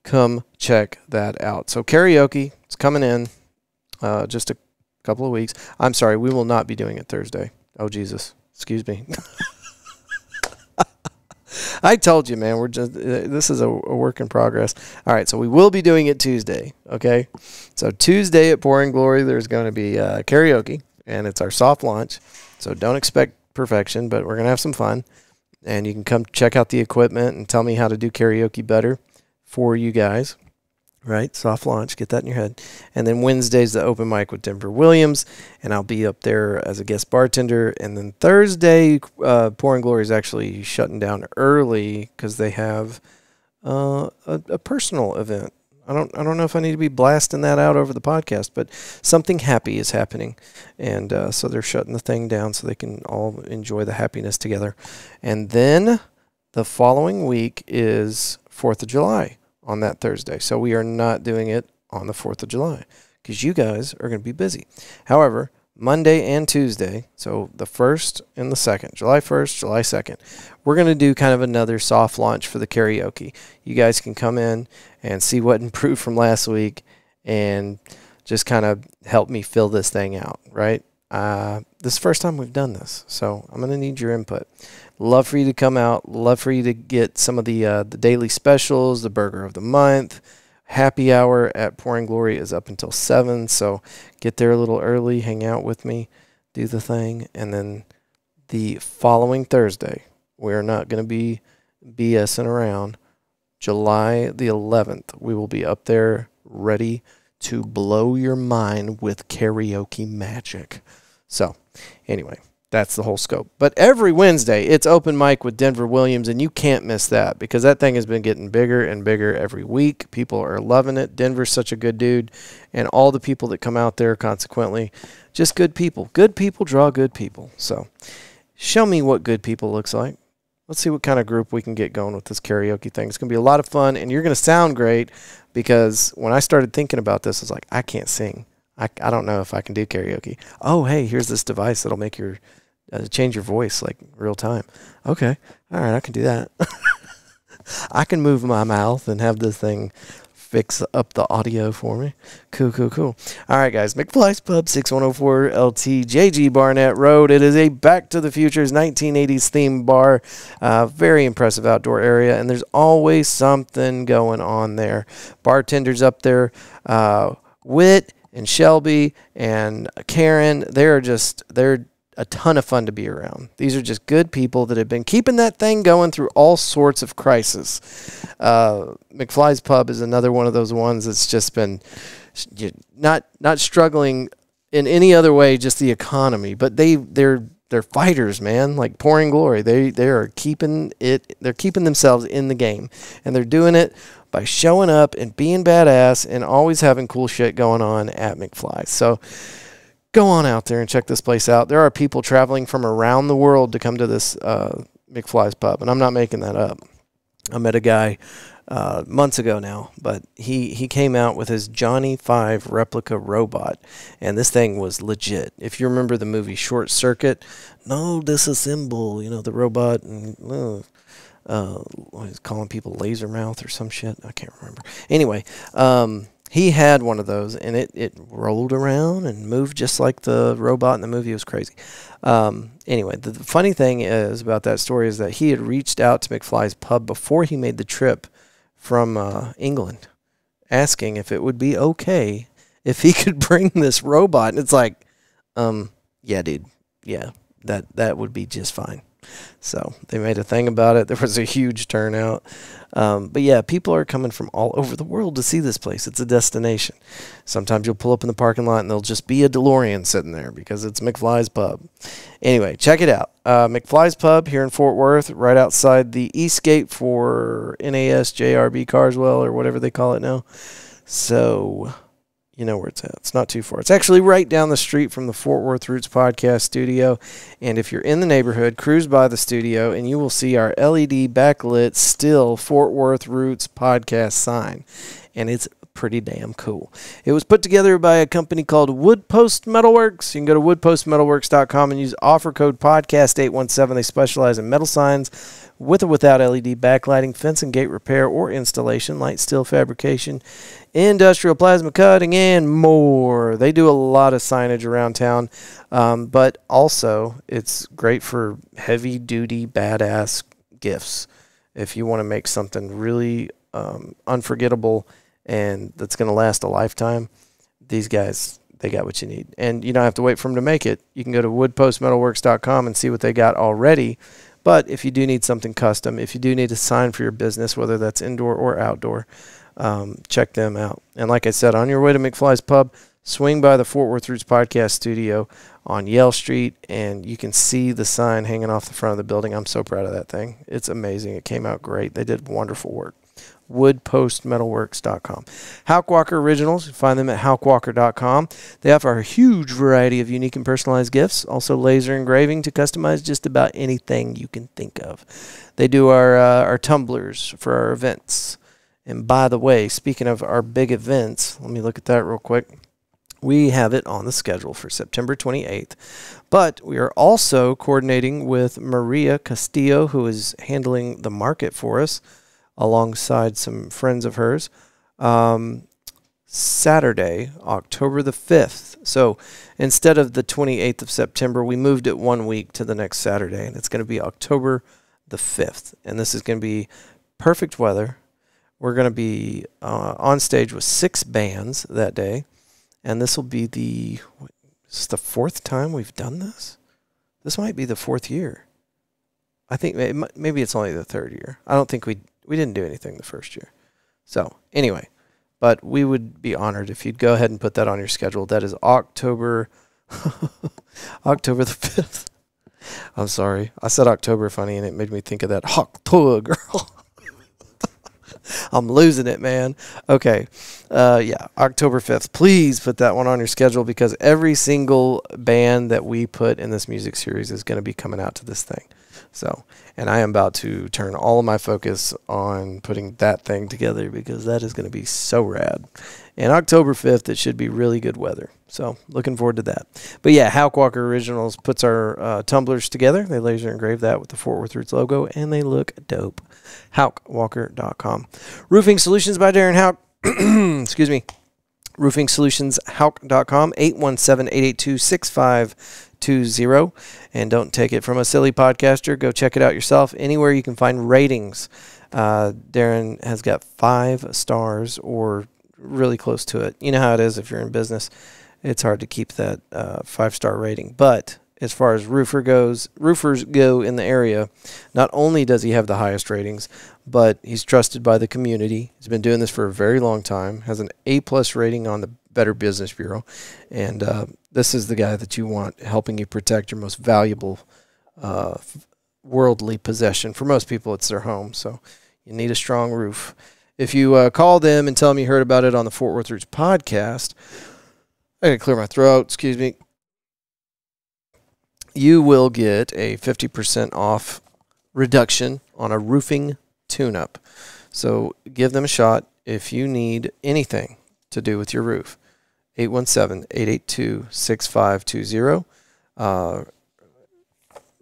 come check that out. So karaoke, it's coming in just a couple of weeks. I'm sorry, we will not be doing it Thursday. Oh Jesus, excuse me. I told you, man. We're just this is a work in progress. All right, so we will be doing it Tuesday. Okay, so Tuesday at Pouring Glory, there's going to be karaoke. And it's our soft launch, so don't expect perfection, but we're going to have some fun. And you can come check out the equipment and tell me how to do karaoke better for you guys. Right? Soft launch. Get that in your head. And then Wednesday's the open mic with Denver Williams, and I'll be up there as a guest bartender. And then Thursday, Pouring Glory is actually shutting down early because they have a personal event. I don't know if I need to be blasting that out over the podcast, but something happy is happening. And so they're shutting the thing down so they can all enjoy the happiness together. And then the following week is 4th of July on that Thursday. So we are not doing it on the 4th of July because you guys are going to be busy. However, Monday and Tuesday, so the 1st and the 2nd, July 1st, July 2nd, we're going to do kind of another soft launch for the karaoke. You guys can come in and see what improved from last week and just kind of help me fill this thing out, right? This is the first time we've done this, so I'm going to need your input. Love for you to come out. Love for you to get some of the daily specials, the burger of the month, Happy hour at Pouring Glory is up until 7, so get there a little early, hang out with me, do the thing, and then the following Thursday, we're not going to be BSing around. July the 11th, we will be up there ready to blow your mind with karaoke magic. So, anyway, that's the whole scope. But every Wednesday, it's open mic with Denver Williams, and you can't miss that because that thing has been getting bigger and bigger every week. People are loving it. Denver's such a good dude, and all the people that come out there, consequently, just good people. Good people draw good people. So show me what good people looks like. Let's see what kind of group we can get going with this karaoke thing. It's going to be a lot of fun, and you're going to sound great because when I started thinking about this, I was like, I can't sing. I don't know if I can do karaoke. Oh, hey, here's this device that'll make your change your voice like real time. Okay, all right, I can do that. I can move my mouth and have this thing fix up the audio for me. Cool, cool, cool. All right, guys, McFly's Pub, 6104 LT JG Barnett Road. It is a Back to the Future's 1980s themed bar. Very impressive outdoor area, and there's always something going on there. Bartenders up there, Whit and Shelby and Karen, they're a ton of fun to be around. These are just good people that have been keeping that thing going through all sorts of crises. McFly's Pub is another one of those ones that's just been not struggling in any other way, just the economy. But they're fighters, man. Like Pouring Glory, they are keeping it. They're keeping themselves in the game, and they're doing it by showing up and being badass and always having cool shit going on at McFly's. So go on out there and check this place out. There are people traveling from around the world to come to this McFly's Pub, and I'm not making that up. I met a guy months ago now, but he came out with his Johnny 5 replica robot, and this thing was legit. If you remember the movie Short Circuit, no disassemble, the robot, and he's calling people laser mouth or some shit. I can't remember. Anyway, he had one of those, and it rolled around and moved just like the robot in the movie. It was crazy. Anyway, the funny thing is about that story is that he had reached out to McFly's Pub before he made the trip from England, asking if it would be okay if he could bring this robot. And it's like, yeah, dude, yeah, that would be just fine. So they made a thing about it. There was a huge turnout. But yeah, people are coming from all over the world to see this place. It's a destination. Sometimes you'll pull up in the parking lot and there'll just be a DeLorean sitting there because it's McFly's Pub. Anyway, check it out. McFly's Pub here in Fort Worth, right outside the East Gate for NASJRB Carswell or whatever they call it now. So you know where it's at. It's not too far. It's actually right down the street from the Fort Worth Roots podcast studio. And if you're in the neighborhood, cruise by the studio and you will see our LED backlit still Fort Worth Roots podcast sign. And it's pretty damn cool. It was put together by a company called Woodpost Metalworks. You can go to woodpostmetalworks.com and use offer code podcast817. They specialize in metal signs with or without LED backlighting, fence and gate repair or installation, light steel fabrication, industrial plasma cutting, and more. They do a lot of signage around town, but also it's great for heavy-duty, badass gifts. If you want to make something really unforgettable and that's going to last a lifetime, these guys, they got what you need. And you don't have to wait for them to make it. You can go to woodpostmetalworks.com and see what they got already. But if you do need something custom, if you do need a sign for your business, whether that's indoor or outdoor, check them out. And like I said, on your way to McFly's Pub, swing by the Fort Worth Roots podcast studio on Yale Street, and you can see the sign hanging off the front of the building. I'm so proud of that thing. It's amazing. It came out great. They did wonderful work. woodpostmetalworks.com. Houck Walker Originals, you find them at houckwalker.com. They offer a huge variety of unique and personalized gifts, also laser engraving to customize just about anything you can think of. They do our tumblers for our events. And by the way, speaking of our big events, let me look at that real quick. We have it on the schedule for September 28th. But we are also coordinating with Maria Castillo, who is handling the market for us, alongside some friends of hers, Saturday, October the 5th. So instead of the 28th of September, we moved it 1 week to the next Saturday, and it's going to be October the 5th. And this is going to be perfect weather. We're going to be on stage with 6 bands that day, and this will be this is the 4th time we've done this? This might be the 4th year. I think maybe it's only the 3rd year. I don't think we didn't do anything the first year. So, anyway, but we would be honored if you'd go ahead and put that on your schedule. That is October October the 5th. I'm sorry. I said October funny, and it made me think of that October girl. I'm losing it, man. Okay. Yeah, October 5th. Please put that one on your schedule, because every single band that we put in this music series is going to be coming out to this thing. So, and I am about to turn all of my focus on putting that thing together, because that is going to be so rad. And October 5th, it should be really good weather. So, looking forward to that. But yeah, Houck Walker Originals puts our tumblers together. They laser engrave that with the Fort Worth Roots logo, and they look dope. HouckWalker.com. Roofing Solutions by Darren Houck. Excuse me. RoofingSolutionsHouck.com, 817-882-6520. And don't take it from a silly podcaster. Go check it out yourself. Anywhere you can find ratings. Darren has got 5 stars or really close to it. You know how it is if you're in business. It's hard to keep that 5-star rating. But as far as roofers go in the area, not only does he have the highest ratings, but he's trusted by the community. He's been doing this for a very long time, has an A+ rating on the Better Business Bureau, and this is the guy that you want helping you protect your most valuable worldly possession. For most people, it's their home, so you need a strong roof. If you call them and tell them you heard about it on the Fort Worth Roots podcast, I gotta clear my throat, excuse me, you will get a 50% off reduction on a roofing tune-up. So give them a shot if you need anything to do with your roof. 817-882-6520.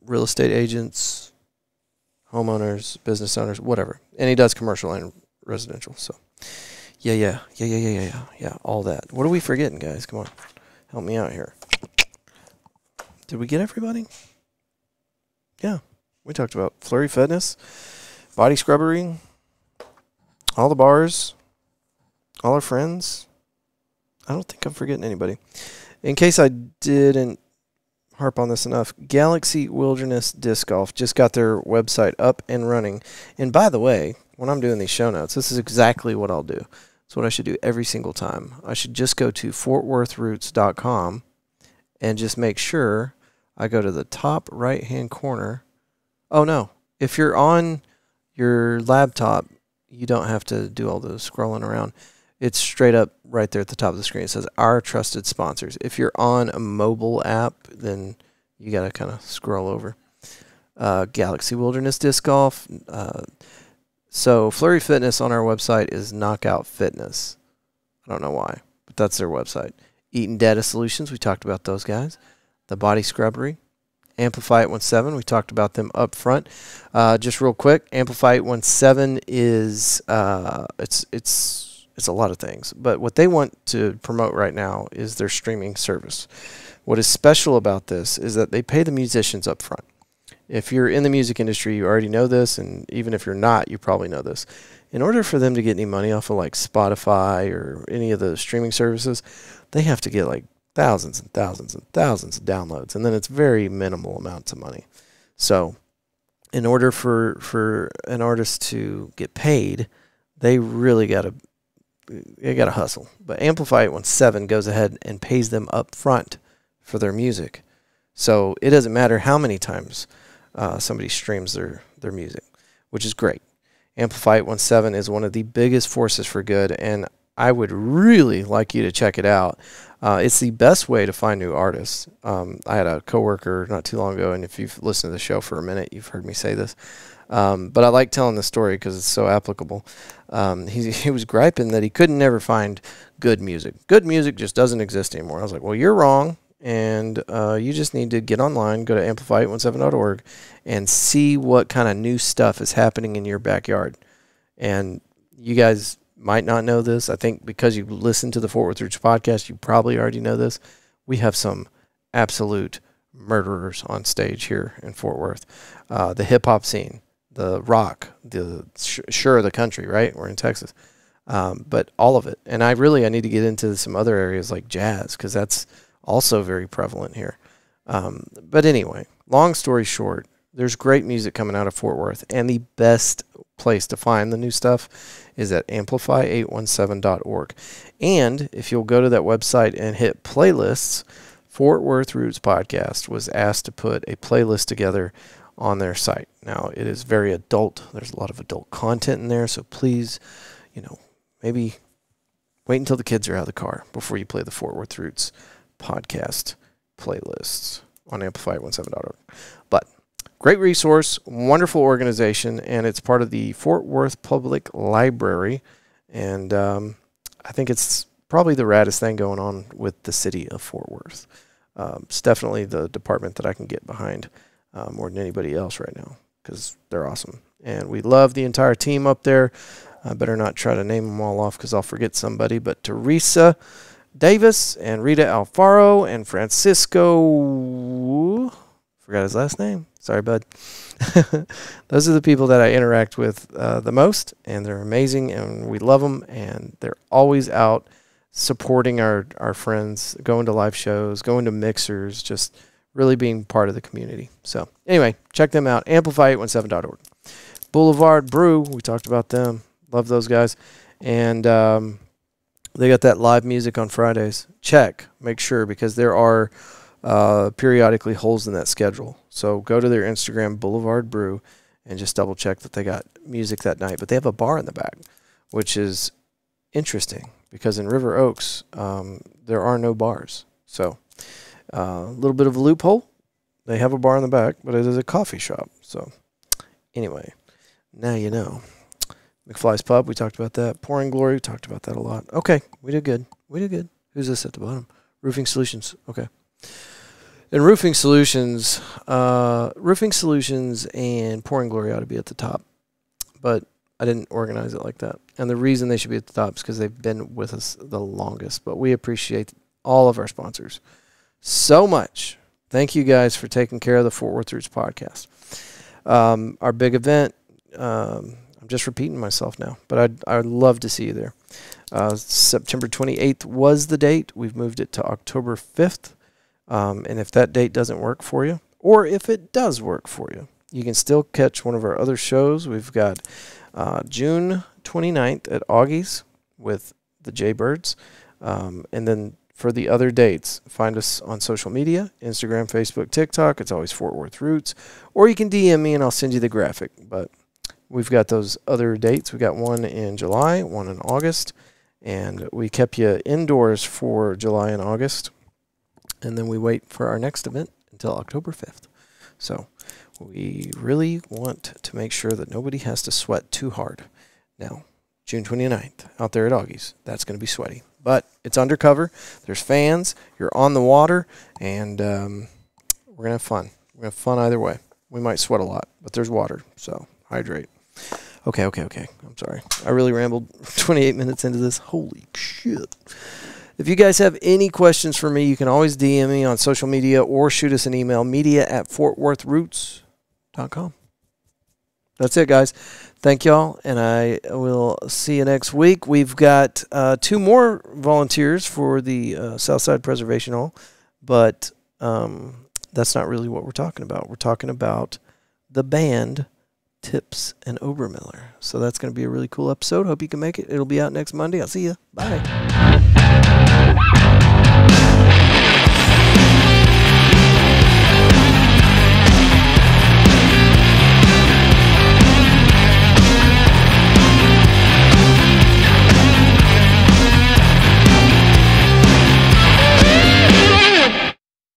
Real estate agents, homeowners, business owners, whatever. And he does commercial and residential. So yeah, all that. What are we forgetting, guys? Come on. Help me out here. Did we get everybody? Yeah. We talked about Flurry Fitness, Body Scrubbery, all the bars, all our friends. I don't think I'm forgetting anybody. In case I didn't harp on this enough, Galaxy Wilderness Disc Golf just got their website up and running. And by the way, when I'm doing these show notes, this is exactly what I'll do. It's what I should do every single time. I should just go to fortworthroots.com and just make sure I go to the top right-hand corner. Oh, no. If you're on your laptop, you don't have to do all the scrolling around. It's straight up right there at the top of the screen. It says, Our Trusted Sponsors. If you're on a mobile app, then you got to kind of scroll over. Galaxy Wilderness Disc Golf. So Flurry Fitness on our website is Knockout Fitness. I don't know why, but that's their website. Eaton Data Solutions, we talked about those guys. The Body Scrubbery. Amplify 817, we talked about them up front. Just real quick, Amplify 817 is it's a lot of things, but what they want to promote right now is their streaming service. What is special about this is that they pay the musicians up front. If you're in the music industry, you already know this, and even if you're not, you probably know this. In order for them to get any money off of like Spotify or any of the streaming services, they have to get like thousands and thousands and thousands of downloads, and then it's very minimal amounts of money. So in order for an artist to get paid, they really got to hustle. But Amplify 817 goes ahead and pays them up front for their music. So it doesn't matter how many times somebody streams their music, which is great. Amplify 817 is one of the biggest forces for good, and I would really like you to check it out. It's the best way to find new artists. I had a coworker not too long ago, and if you've listened to the show for a minute, you've heard me say this. But I like telling this story because it's so applicable. He was griping that he couldn't never find good music. Good music just doesn't exist anymore. I was like, well, you're wrong, and you just need to get online, go to amplify817.org, and see what kind of new stuff is happening in your backyard. And you guys might not know this. I think because you listen to the Fort Worth Roots podcast, you probably already know this. We have some absolute murderers on stage here in Fort Worth. The hip-hop scene, the rock, the sure the country, right? We're in Texas. But all of it. And I need to get into some other areas like jazz, because that's also very prevalent here. But anyway, long story short, there's great music coming out of Fort Worth, and the best place to find the new stuff is at amplify817.org. And if you'll go to that website and hit playlists, Fort Worth Roots Podcast was asked to put a playlist together on their site. Now, it is very adult. There's a lot of adult content in there, so please, maybe wait until the kids are out of the car before you play the Fort Worth Roots Podcast playlists on amplify817.org. But great resource, wonderful organization, and it's part of the Fort Worth Public Library. And I think it's probably the raddest thing going on with the city of Fort Worth. It's definitely the department that I can get behind more than anybody else right now, because they're awesome. And we love the entire team up there. I better not try to name them all off because I'll forget somebody. But Teresa Davis and Rita Alfaro and Francisco, forgot his last name. Sorry, bud. Those are the people that I interact with the most, and they're amazing, and we love them, and they're always out supporting our friends, going to live shows, going to mixers, just really being part of the community. So anyway, check them out, amplify817.org. Boulevard Brew, we talked about them. Love those guys. And they got that live music on Fridays. Make sure, because there are periodically holes in that schedule. So go to their Instagram, Boulevard Brew, and just double check that they got music that night. But they have a bar in the back, which is interesting, because in River Oaks, there are no bars. So a little bit of a loophole. They have a bar in the back, but it is a coffee shop. So anyway, now you know. McFly's Pub, we talked about that. Pouring Glory, we talked about that a lot. Okay, we did good. Who's this at the bottom? Roofing Solutions. Okay. And Roofing Solutions and Pouring Glory ought to be at the top. But I didn't organize it like that. And the reason they should be at the top is because they've been with us the longest. But we appreciate all of our sponsors so much. Thank you guys for taking care of the Fort Worth Roots podcast. Our big event, I'm just repeating myself now, but I'd love to see you there. September 28th was the date. We've moved it to October 5th. And if that date doesn't work for you, or if it does work for you, you can still catch one of our other shows. We've got June 29th at Augie's with the Jaybirds. And then for the other dates, find us on social media, Instagram, Facebook, TikTok. It's always Fort Worth Roots. Or you can DM me and I'll send you the graphic. But we've got those other dates. We got one in July, one in August. And we kept you indoors for July and August. And then we wait for our next event until October 5th. So we really want to make sure that nobody has to sweat too hard. Now, June 29th, out there at Augie's, that's going to be sweaty. But it's undercover. There's fans. You're on the water. And we're going to have fun. We're going to have fun either way. We might sweat a lot, but there's water. So hydrate. Okay. I'm sorry. I really rambled 28 minutes into this. Holy shit. If you guys have any questions for me, you can always DM me on social media or shoot us an email, media@fortworthroots.com. That's it, guys. Thank y'all, and I will see you next week. We've got 2 more volunteers for the Southside Preservation Hall, but that's not really what we're talking about. We're talking about the band Tips and Obermiller. So that's going to be a really cool episode. Hope you can make it. It'll be out next Monday. I'll see you. Bye.